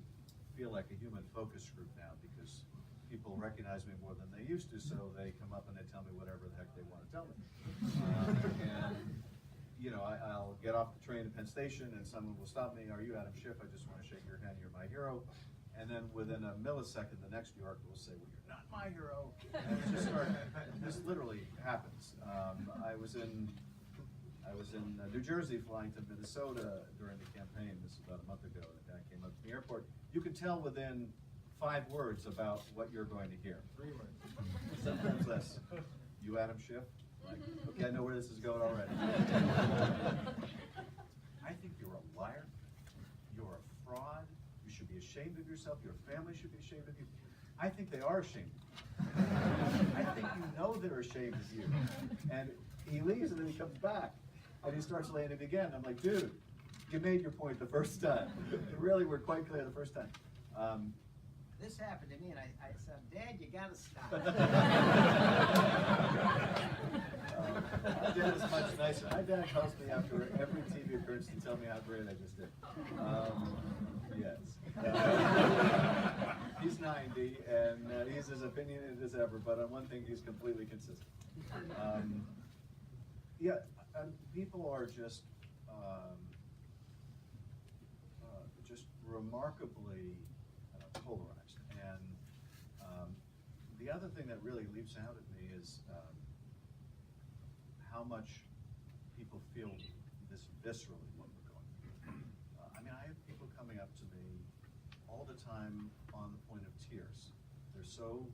feel like a human focus group now, because people recognize me more than they used to, so they come up and they tell me whatever the heck they want to tell me. And you know, I'll get off the train at Penn Station and someone will stop me. Are you Adam Schiff? I just want to shake your hand. You're my hero. And then within a millisecond, the next New Yorker will say, well, you're not my hero. And it just this literally happens. I was in New Jersey flying to Minnesota during the campaign. This is about a month ago. The guy came up to the airport. You can tell within 5 words about what you're going to hear. 3 words. Sometimes less. You Adam Schiff? Like, okay, I know where this is going already. I think you're a liar. You're a fraud. You should be ashamed of yourself. Your family should be ashamed of you. I think they are ashamed of you. I think you know they're ashamed of you. And he leaves and then he comes back. And he starts laying it again. I'm like, dude, you made your point the first time. You really were quite clear the first time. This happened to me, and I said, Dad, you gotta stop. My dad is much nicer. My dad calls me after every TV appearance to tell me how great I just did. Yes. He's 90, and he's as opinionated as ever, but on one thing he's completely consistent. People are just remarkably polarized. And the other thing that really leaps out at me is how much people feel this viscerally what we're going through. I mean, I have people coming up to me all the time on the point of tears. They're so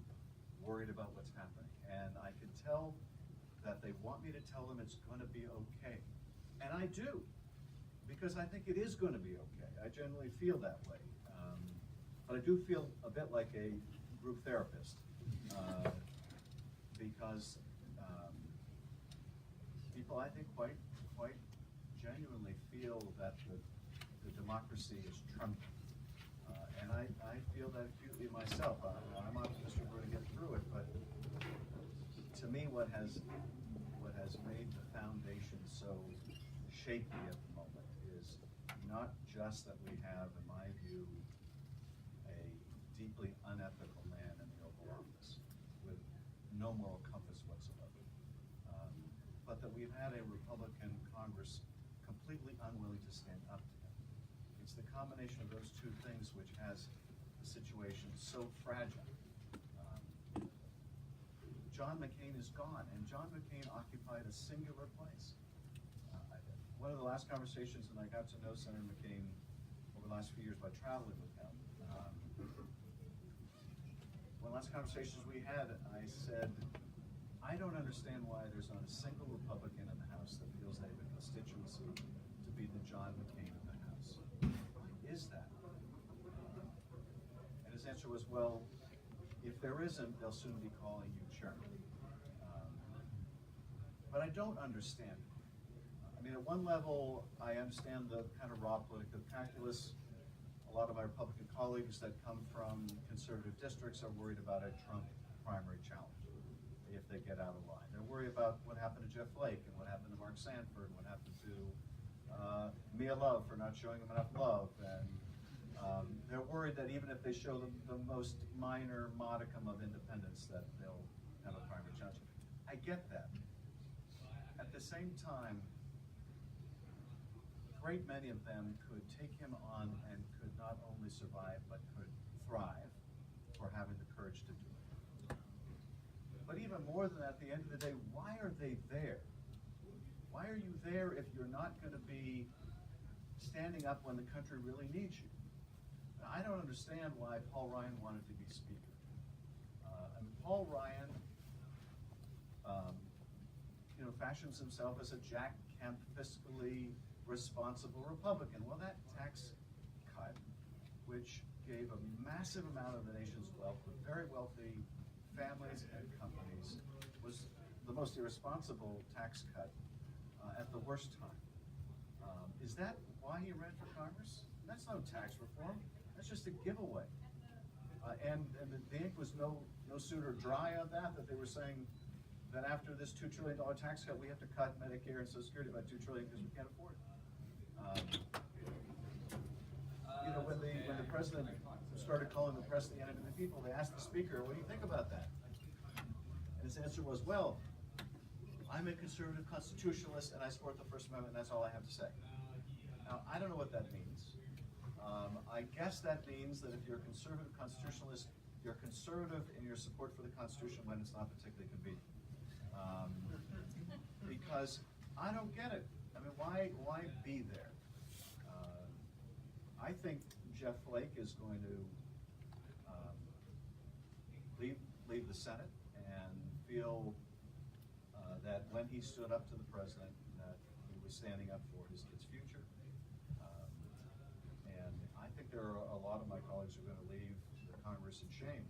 worried about what's happening. And I can tell that they want me to tell them it's going to be okay. And I do, because I think it is going to be okay. I generally feel that way. But I do feel a bit like a group therapist, because people, I think, quite genuinely feel that the democracy is trembling. And I feel that acutely myself. I'm optimistic we're going to get through it, but to me, what has made the foundation so shaky at the moment is not just that we have, in my view, a deeply unethical man in the Oval Office with no moral compass whatsoever, but that we've had a Republican Congress completely unwilling to stand up to him. It's the combination of those two things which has the situation so fragile. John McCain is gone, and John McCain occupied a singular place. One of the last conversations, and I got to know Senator McCain over the last few years by traveling with him. One of the last conversations we had, I said, I don't understand why there's not a single Republican in the House that feels they have a constituency to be the John McCain of the House. Why is that? And his answer was, well, if there isn't, they'll soon be calling you chairman. But I don't understand it. I mean, at one level, I understand the kind of raw political calculus. A lot of my Republican colleagues that come from conservative districts are worried about a Trump primary challenge if they get out of line. They're worried about what happened to Jeff Flake and what happened to Mark Sanford and what happened to Mia Love for not showing them enough love. And they're worried that even if they show them the most minor modicum of independence, that they'll have a primary challenge. I get that. At the same time, a great many of them could take him on and could not only survive, but could thrive for having the courage to do it. But even more than that, at the end of the day, why are they there? Why are you there if you're not going to be standing up when the country really needs you? Now, I don't understand why Paul Ryan wanted to be Speaker. I mean, Paul Ryan fashions himself as a Jack Kemp, fiscally responsible Republican. Well, that tax cut, which gave a massive amount of the nation's wealth to very wealthy families and companies, was the most irresponsible tax cut at the worst time. Is that why he ran for Congress? That's no tax reform. That's just a giveaway. And the ink was no sooner dry on that they were saying that after this $2 trillion tax cut, we have to cut Medicare and Social Security by $2 trillion because we can't afford it. When the president started calling the press the enemy of the people, they asked the speaker, what do you think about that? And his answer was, well, I'm a conservative constitutionalist and I support the First Amendment, and that's all I have to say. Now, I don't know what that means. I guess that means that if you're a conservative constitutionalist, you're conservative in your support for the Constitution when it's not particularly convenient. Because I don't get it. I mean, why be there? I think Jeff Flake is going to leave the Senate and feel that when he stood up to the president, that he was standing up for his kid's future. And I think there are a lot of my colleagues who are going to leave the Congress in shame.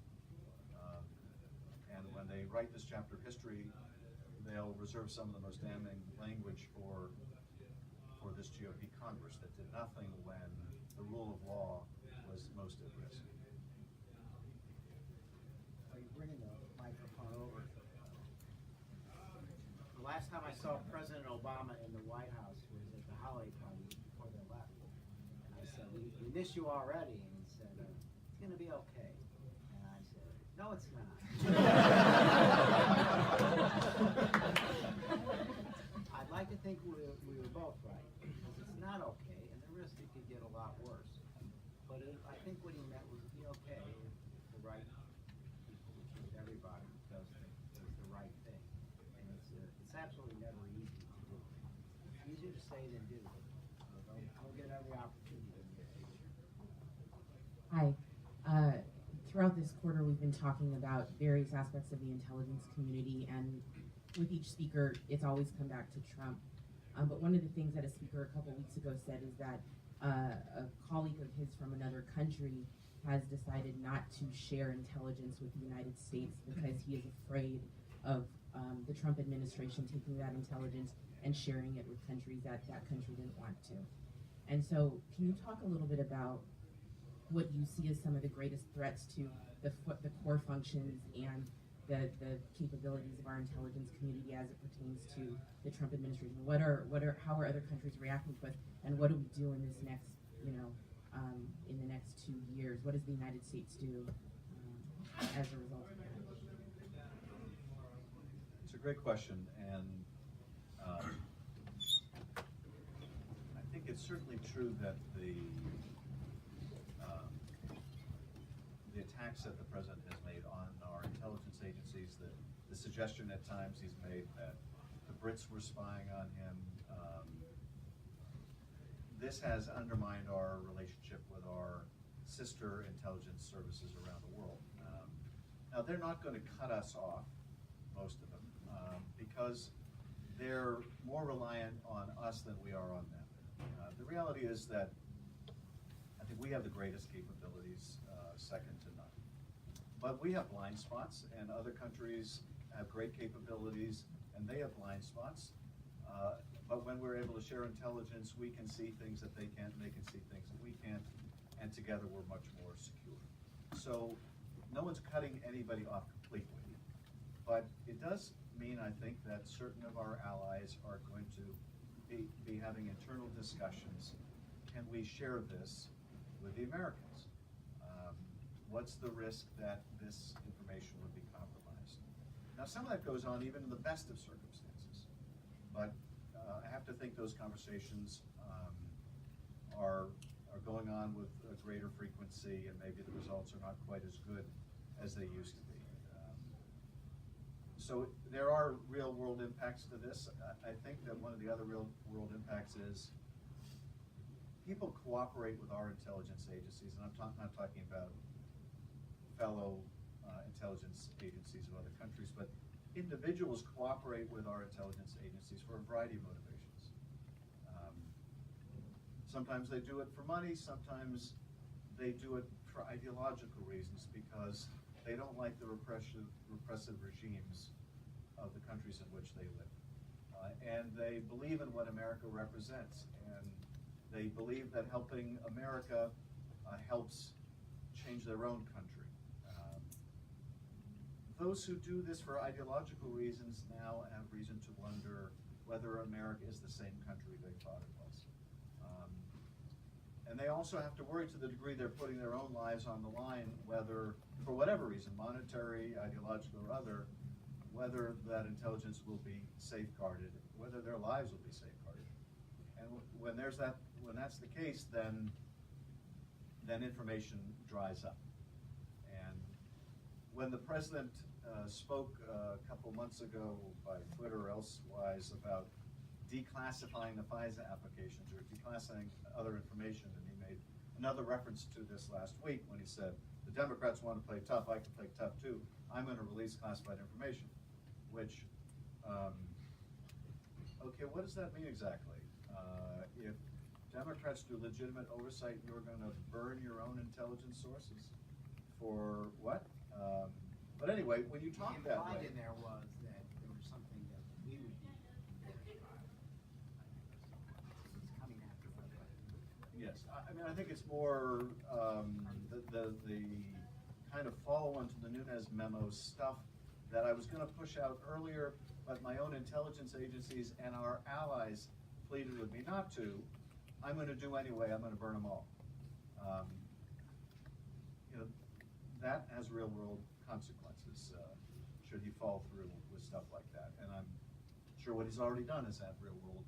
And when they write this chapter of history, they'll reserve some of the most damning language for this GOP Congress that did nothing when the rule of law was most at risk. Are you bringing the microphone over? The last time I saw President Obama in the White House was at the holiday party before they left. And I said, we miss you already. And he said, it's going to be okay. And I said, no, it's not. I'd like to think we were both right, because it's not okay, and the risk it could get a lot worse. But I think what he meant was be okay if the right people, which is everybody, does the right thing. And it's absolutely never easy to do. It's easier to say than do. So don't get every opportunity in your future. Hi. Throughout this quarter, we've been talking about various aspects of the intelligence community, and with each speaker, it's always come back to Trump. But one of the things that a speaker a couple weeks ago said is that a colleague of his from another country has decided not to share intelligence with the United States because he is afraid of the Trump administration taking that intelligence and sharing it with countries that country didn't want to. And so, can you talk a little bit about what you see as some of the greatest threats to the core functions and the capabilities of our intelligence community as it pertains to the Trump administration? How are other countries reacting to us, and what do we do in this next, in the next 2 years? What does the United States do as a result of that? It's a great question, and I think it's certainly true that the attacks that the president has made on our intelligence agencies, the suggestion at times he's made that the Brits were spying on him, this has undermined our relationship with our sister intelligence services around the world. Now, they're not going to cut us off, most of them, because they're more reliant on us than we are on them. The reality is that I think we have the greatest capabilities, second to none. But we have blind spots, and other countries have great capabilities, and they have blind spots. But when we're able to share intelligence, we can see things that they can't, and they can see things that we can't, and together we're much more secure. So no one's cutting anybody off completely, but it does mean, I think, that certain of our allies are going to be having internal discussions. Can we share this with the Americans? What's the risk that this information would be compromised? Now, some of that goes on even in the best of circumstances, but I have to think those conversations are going on with a greater frequency, and maybe the results are not quite as good as they used to be. So there are real world impacts to this. I think that one of the other real world impacts is people cooperate with our intelligence agencies, and I'm not talking about fellow intelligence agencies of other countries, but individuals cooperate with our intelligence agencies for a variety of motivations. Sometimes they do it for money, sometimes they do it for ideological reasons because they don't like the repressive regimes of the countries in which they live. And they believe in what America represents, and they believe that helping America helps change their own country. Those who do this for ideological reasons now have reason to wonder whether America is the same country they thought it was. And they also have to worry to the degree they're putting their own lives on the line, whether, for whatever reason, monetary, ideological, or other, whether that intelligence will be safeguarded, whether their lives will be safeguarded. And when that's the case, then information dries up. And when the president spoke a couple months ago by Twitter or elsewise about declassifying the FISA applications or declassifying other information, and he made another reference to this last week when he said, the Democrats want to play tough, I can play tough too, I'm going to release classified information, which, okay, what does that mean exactly? If Democrats do legitimate oversight, you're going to burn your own intelligence sources? For what? But anyway, when you talk that way, in there was that there was something that we would be coming after. yes, I mean, I think it's more the kind of follow-on to the Nunes memo stuff that I was going to push out earlier, but my own intelligence agencies and our allies pleaded with me not to. I'm going to do anyway. I'm going to burn them all. You know, that has real-world consequences should he fall through with stuff like that. And I'm sure what he's already done has had real-world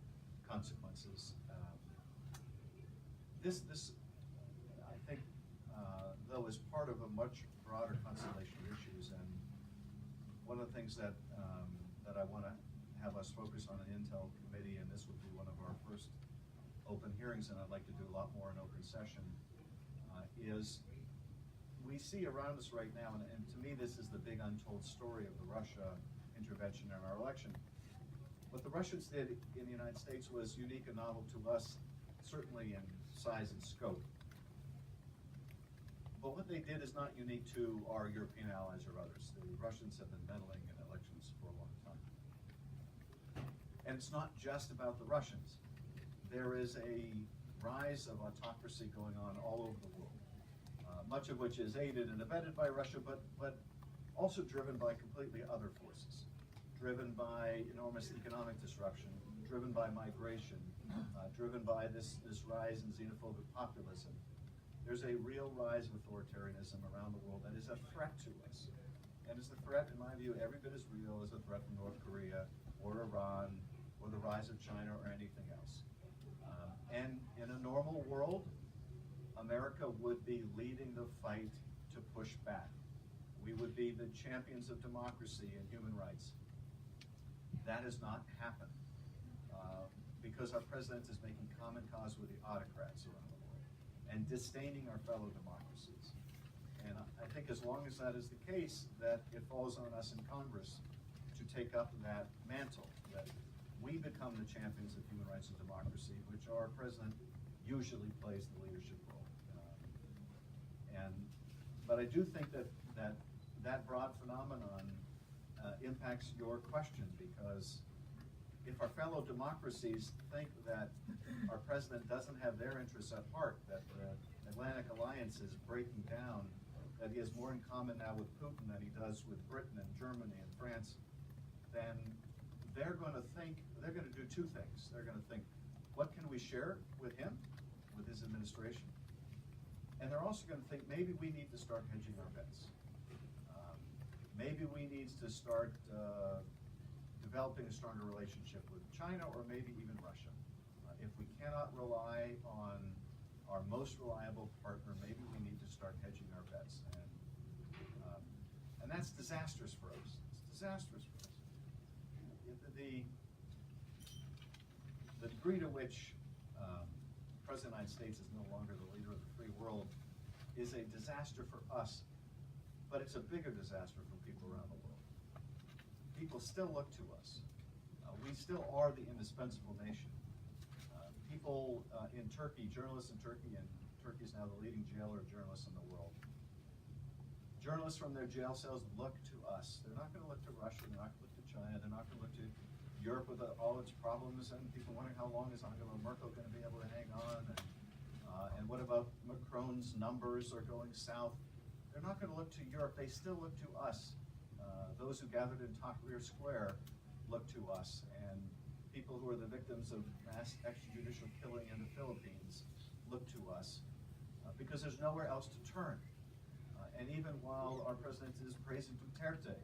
consequences. This, I think, though, is part of a much broader constellation of issues. And one of the things that that I want to have us focus on an Intel committee, and this would be one of our first open hearings, and I'd like to do a lot more in open session, is we see around us right now, and to me this is the big untold story of the Russia intervention in our election. What the Russians did in the United States was unique and novel to us, certainly in size and scope. But what they did is not unique to our European allies or others. The Russians have been meddling in elections for a long time. And it's not just about the Russians. There is a rise of autocracy going on all over the world, much of which is aided and abetted by Russia, but also driven by completely other forces, driven by enormous economic disruption, driven by migration, driven by this rise in xenophobic populism. There's a real rise of authoritarianism around the world that is a threat to us. And it's a threat, in my view, every bit as real as a threat from North Korea or Iran or the rise of China or anything else. And in a normal world, America would be leading the fight to push back. We would be the champions of democracy and human rights. That has not happened because our president is making common cause with the autocrats around the world and disdaining our fellow democracies. And I think as long as that is the case, that it falls on us in Congress to take up that mantle, that we become the champions of human rights and democracy, which our president usually plays the leadership role. But I do think that broad phenomenon impacts your question, because if our fellow democracies think that our president doesn't have their interests at heart, that the Atlantic Alliance is breaking down, that he has more in common now with Putin than he does with Britain and Germany and France, then they're going to do two things. They're going to think, what can we share with him, with his administration? And they're also going to think, maybe we need to start hedging our bets. Maybe we need to start developing a stronger relationship with China, or maybe even Russia. If we cannot rely on our most reliable partner, maybe we need to start hedging our bets. And that's disastrous for us. It's disastrous for us. The degree to which the President of the United States is no longer the leader of the free world is a disaster for us, but it's a bigger disaster for people around the world. People still look to us. We still are the indispensable nation. People in Turkey, journalists in Turkey, and Turkey is now the leading jailer of journalists in the world. Journalists from their jail cells look to us. They're not going to look to Russia, they're not going to look to China, they're not going to look to Europe with all its problems, and people wondering how long is Angela Merkel going to be able to hang on, and what about Macron's numbers are going south. They're not going to look to Europe, they still look to us. Those who gathered in Tahrir Square look to us, and people who are the victims of mass extrajudicial killing in the Philippines look to us, because there's nowhere else to turn. And even while our president is praising Duterte,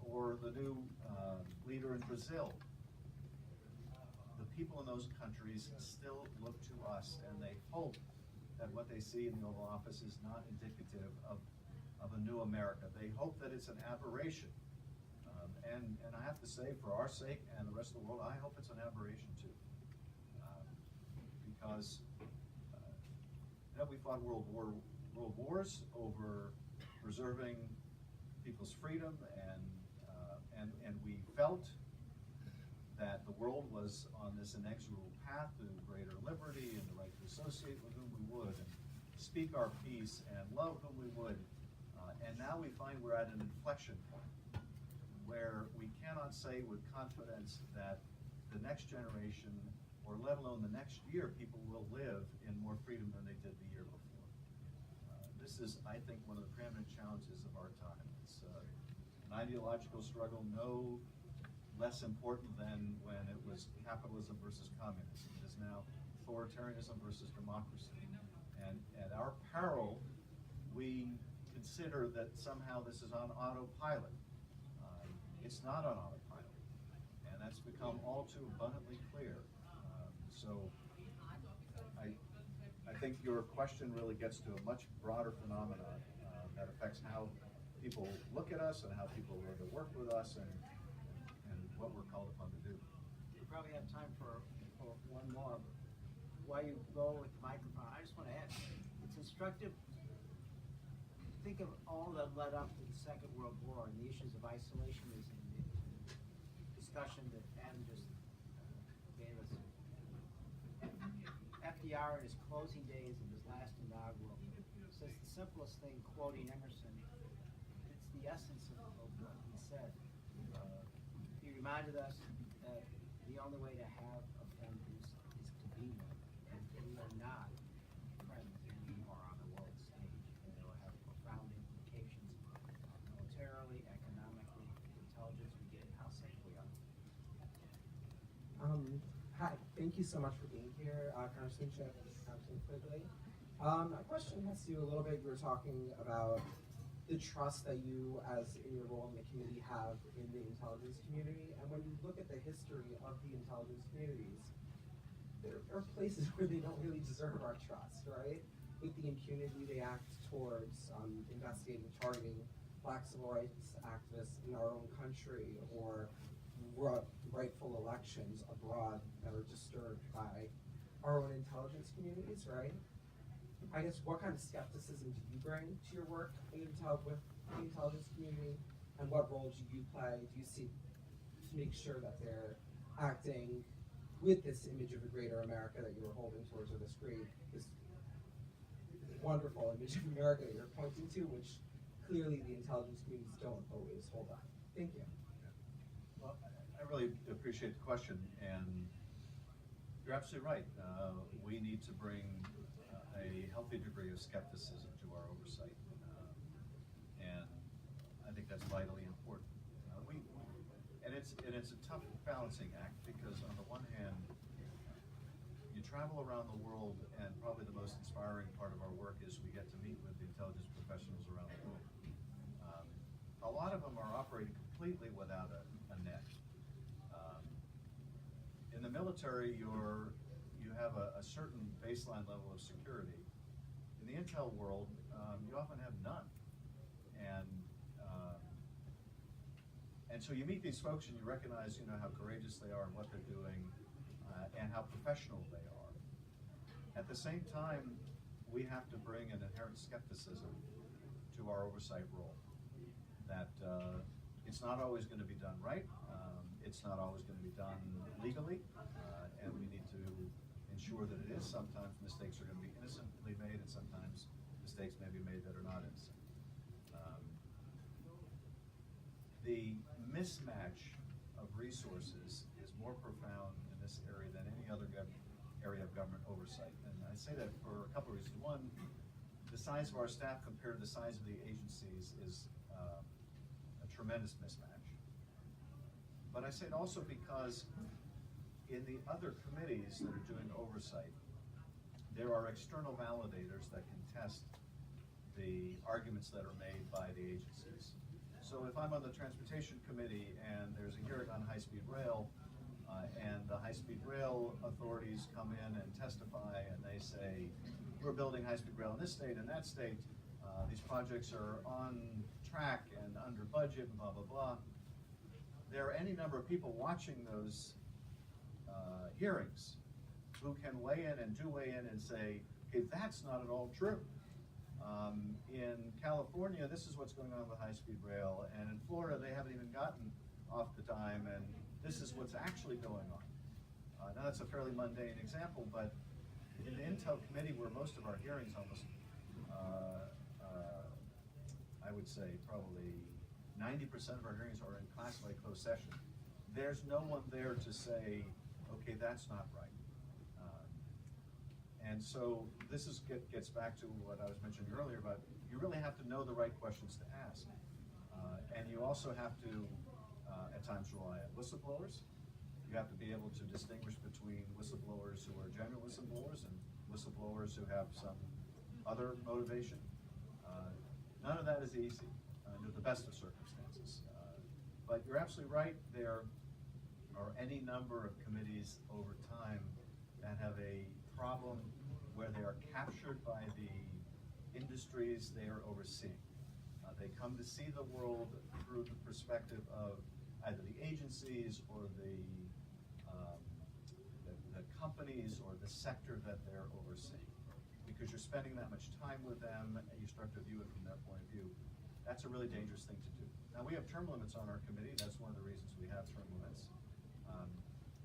or the new leader in Brazil, the people in those countries still look to us, and they hope that what they see in the Oval Office is not indicative of a new America. They hope that it's an aberration. And I have to say, for our sake and the rest of the world, I hope it's an aberration too. Because we fought world wars over preserving people's freedom, and we felt that the world was on this inexorable path to greater liberty and the right to associate with whom we would, and speak our piece and love whom we would. And now we find we're at an inflection point where we cannot say with confidence that the next generation, or let alone the next year, people will live in more freedom than they did the year before. This is, I think, one of the preeminent challenges of our time. It's an ideological struggle no less important than when it was capitalism versus communism. It is now authoritarianism versus democracy. And at our peril, we consider that somehow this is on autopilot. It's not on autopilot, and that's become all too abundantly clear. So I think your question really gets to a much broader phenomenon that affects how people look at us and how people learn to work with us, and what we're called upon to do. We probably have time for one more. While you go with the microphone, I just want to add, it's instructive. Think of all that led up to the Second World War and the issues of isolationism, the discussion that Adam just gave us. FDR in his closing days of his last inaugural says the simplest thing, quoting Emerson, it's the essence of what he said. He reminded us that the only way to have a friend is to be one, and we are not friends anymore on the world stage, and it will have profound implications militarily, economically, the intelligence we get, and how safe we are. Hi, thank you so much for being here, Congressman Schiff and Congressman Quigley. My question has to do a little bit, we were talking about the trust that you, as in your role in the committee, have in the intelligence community. And when you look at the history of the intelligence communities, there are places where they don't really deserve our trust, right? With the impunity they act towards investigating, targeting Black civil rights activists in our own country, or rightful elections abroad that are disturbed by our own intelligence communities, right? I guess, what kind of skepticism do you bring to your work with the intelligence community, and what role do you play, do you see, to make sure that they're acting with this image of a greater America that you were holding towards, or this wonderful image of America that you're pointing to, which clearly the intelligence communities don't always hold on. Thank you. Well, I really appreciate the question, and you're absolutely right. We need to bring a healthy degree of skepticism to our oversight, and I think that's vitally important. And it's a tough balancing act, because on the one hand, you travel around the world, and probably the most inspiring part of our work is we get to meet with the intelligence professionals around the world. A lot of them are operating completely without a net. In the military, you have a certain baseline level of security. In the intel world, you often have none. And so you meet these folks and you recognize, how courageous they are and what they're doing, and how professional they are. At the same time, we have to bring an inherent skepticism to our oversight role. That it's not always going to be done right. It's not always going to be done legally, and we need to ensure that it is. Sometimes mistakes are going to be innocently made, and sometimes mistakes may be made that are not innocent. The mismatch of resources is more profound in this area than any other area of government oversight. And I say that for a couple of reasons. One, the size of our staff compared to the size of the agencies is a tremendous mismatch. But I say it also because in the other committees that are doing oversight, there are external validators that can test the arguments that are made by the agencies. So if I'm on the Transportation Committee and there's a hearing on high-speed rail, and the high-speed rail authorities come in and testify, and they say, we're building high-speed rail in this state and that state, these projects are on track and under budget, and blah, blah, blah. There are any number of people watching those hearings who can weigh in and do weigh in and say, okay, that's not at all true. In California, this is what's going on with high-speed rail, and in Florida, they haven't even gotten off the dime, and this is what's actually going on. Now, that's a fairly mundane example, but in the Intel Committee, where most of our hearings almost, I would say probably 90% of our hearings are in classified closed session, there's no one there to say, okay, that's not right. And so this gets back to what I was mentioning earlier about you really have to know the right questions to ask. And you also have to, at times, rely on whistleblowers. You have to be able to distinguish between whistleblowers who are genuine whistleblowers and whistleblowers who have some other motivation. None of that is easy under the best of circumstances. But you're absolutely right, there are any number of committees over time that have a problem where they are captured by the industries they are overseeing. They come to see the world through the perspective of either the agencies or the companies or the sector that they're overseeing. Because you're spending that much time with them and you start to view it from their point of view. That's a really dangerous thing to do. Now, we have term limits on our committee. That's one of the reasons we have term limits.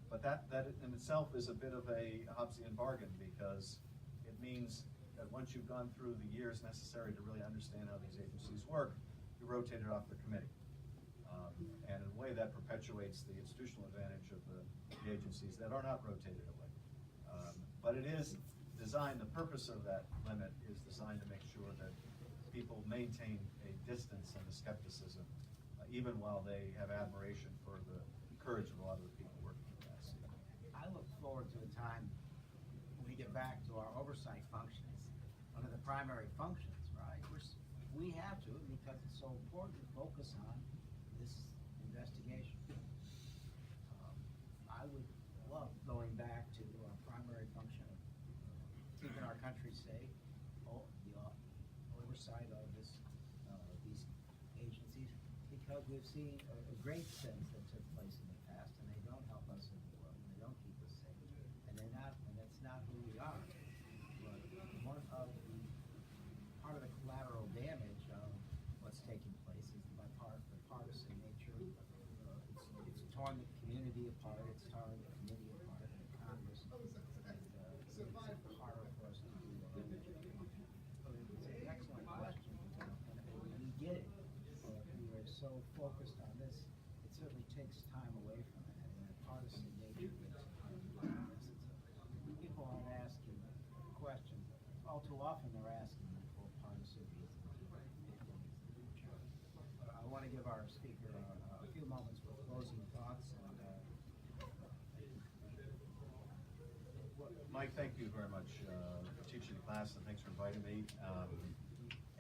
But that in itself is a bit of a Hobbesian bargain, because it means that once you've gone through the years necessary to really understand how these agencies work, you're rotated off the committee. And in a way that perpetuates the institutional advantage of the agencies that are not rotated away. But it is designed, the purpose of that limit is designed to make sure that people maintain a distance and a skepticism, even while they have admiration for the courage of a lot of the people working in that seat. I look forward to a time when we get back to our oversight functions. One of the primary functions, right? we have to, because it's so important, to focus on this investigation. I would love going back to our primary function of keeping our country safe, the oversight of these agencies, because we've seen a great sins that took place in the past, and they don't help us in the world, and they don't keep us safe, and that's not who we are. But one of the part of the collateral damage of what's taking place is the partisan nature. It's torn the community apart. It's torn the committee apart in Congress, and it's harder for us to do that. So it's an excellent question, and we get it. But we are so focused on this, it certainly takes time away from it, and the partisan nature makes it hard to do this. People aren't asking questions. All too often, they're asking them for partisan reasons. I want to give our speaker a few moments for closing thoughts. Mike, thank you very much for teaching the class, and thanks for inviting me.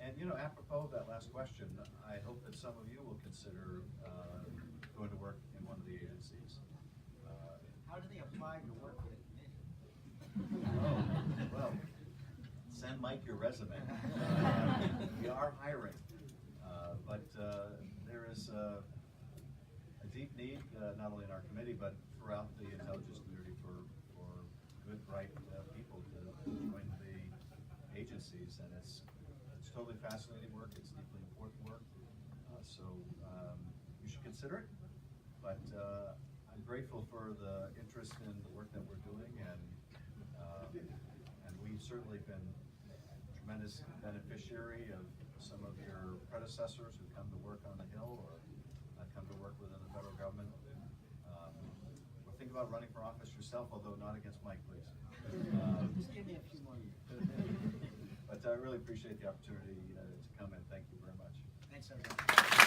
And apropos of that last question, I hope that some of you will consider going to work in one of the agencies. How do they apply to work with a committee? Oh, well, send Mike your resume. We are hiring, but there is a deep need, not only in our committee, but throughout the intelligence community for good, bright people to join the agencies, and it's totally fascinating work. It's deeply important work, so you should consider it. But I'm grateful for the interest in the work that we're doing, and we've certainly been a tremendous beneficiary of some of your predecessors who come to work on the Hill or come to work within the federal government. Or think about running for office yourself, although not against Mike, please. Just give me a few more years. But I really appreciate the opportunity to come in. Thank you very much. Thanks, everyone.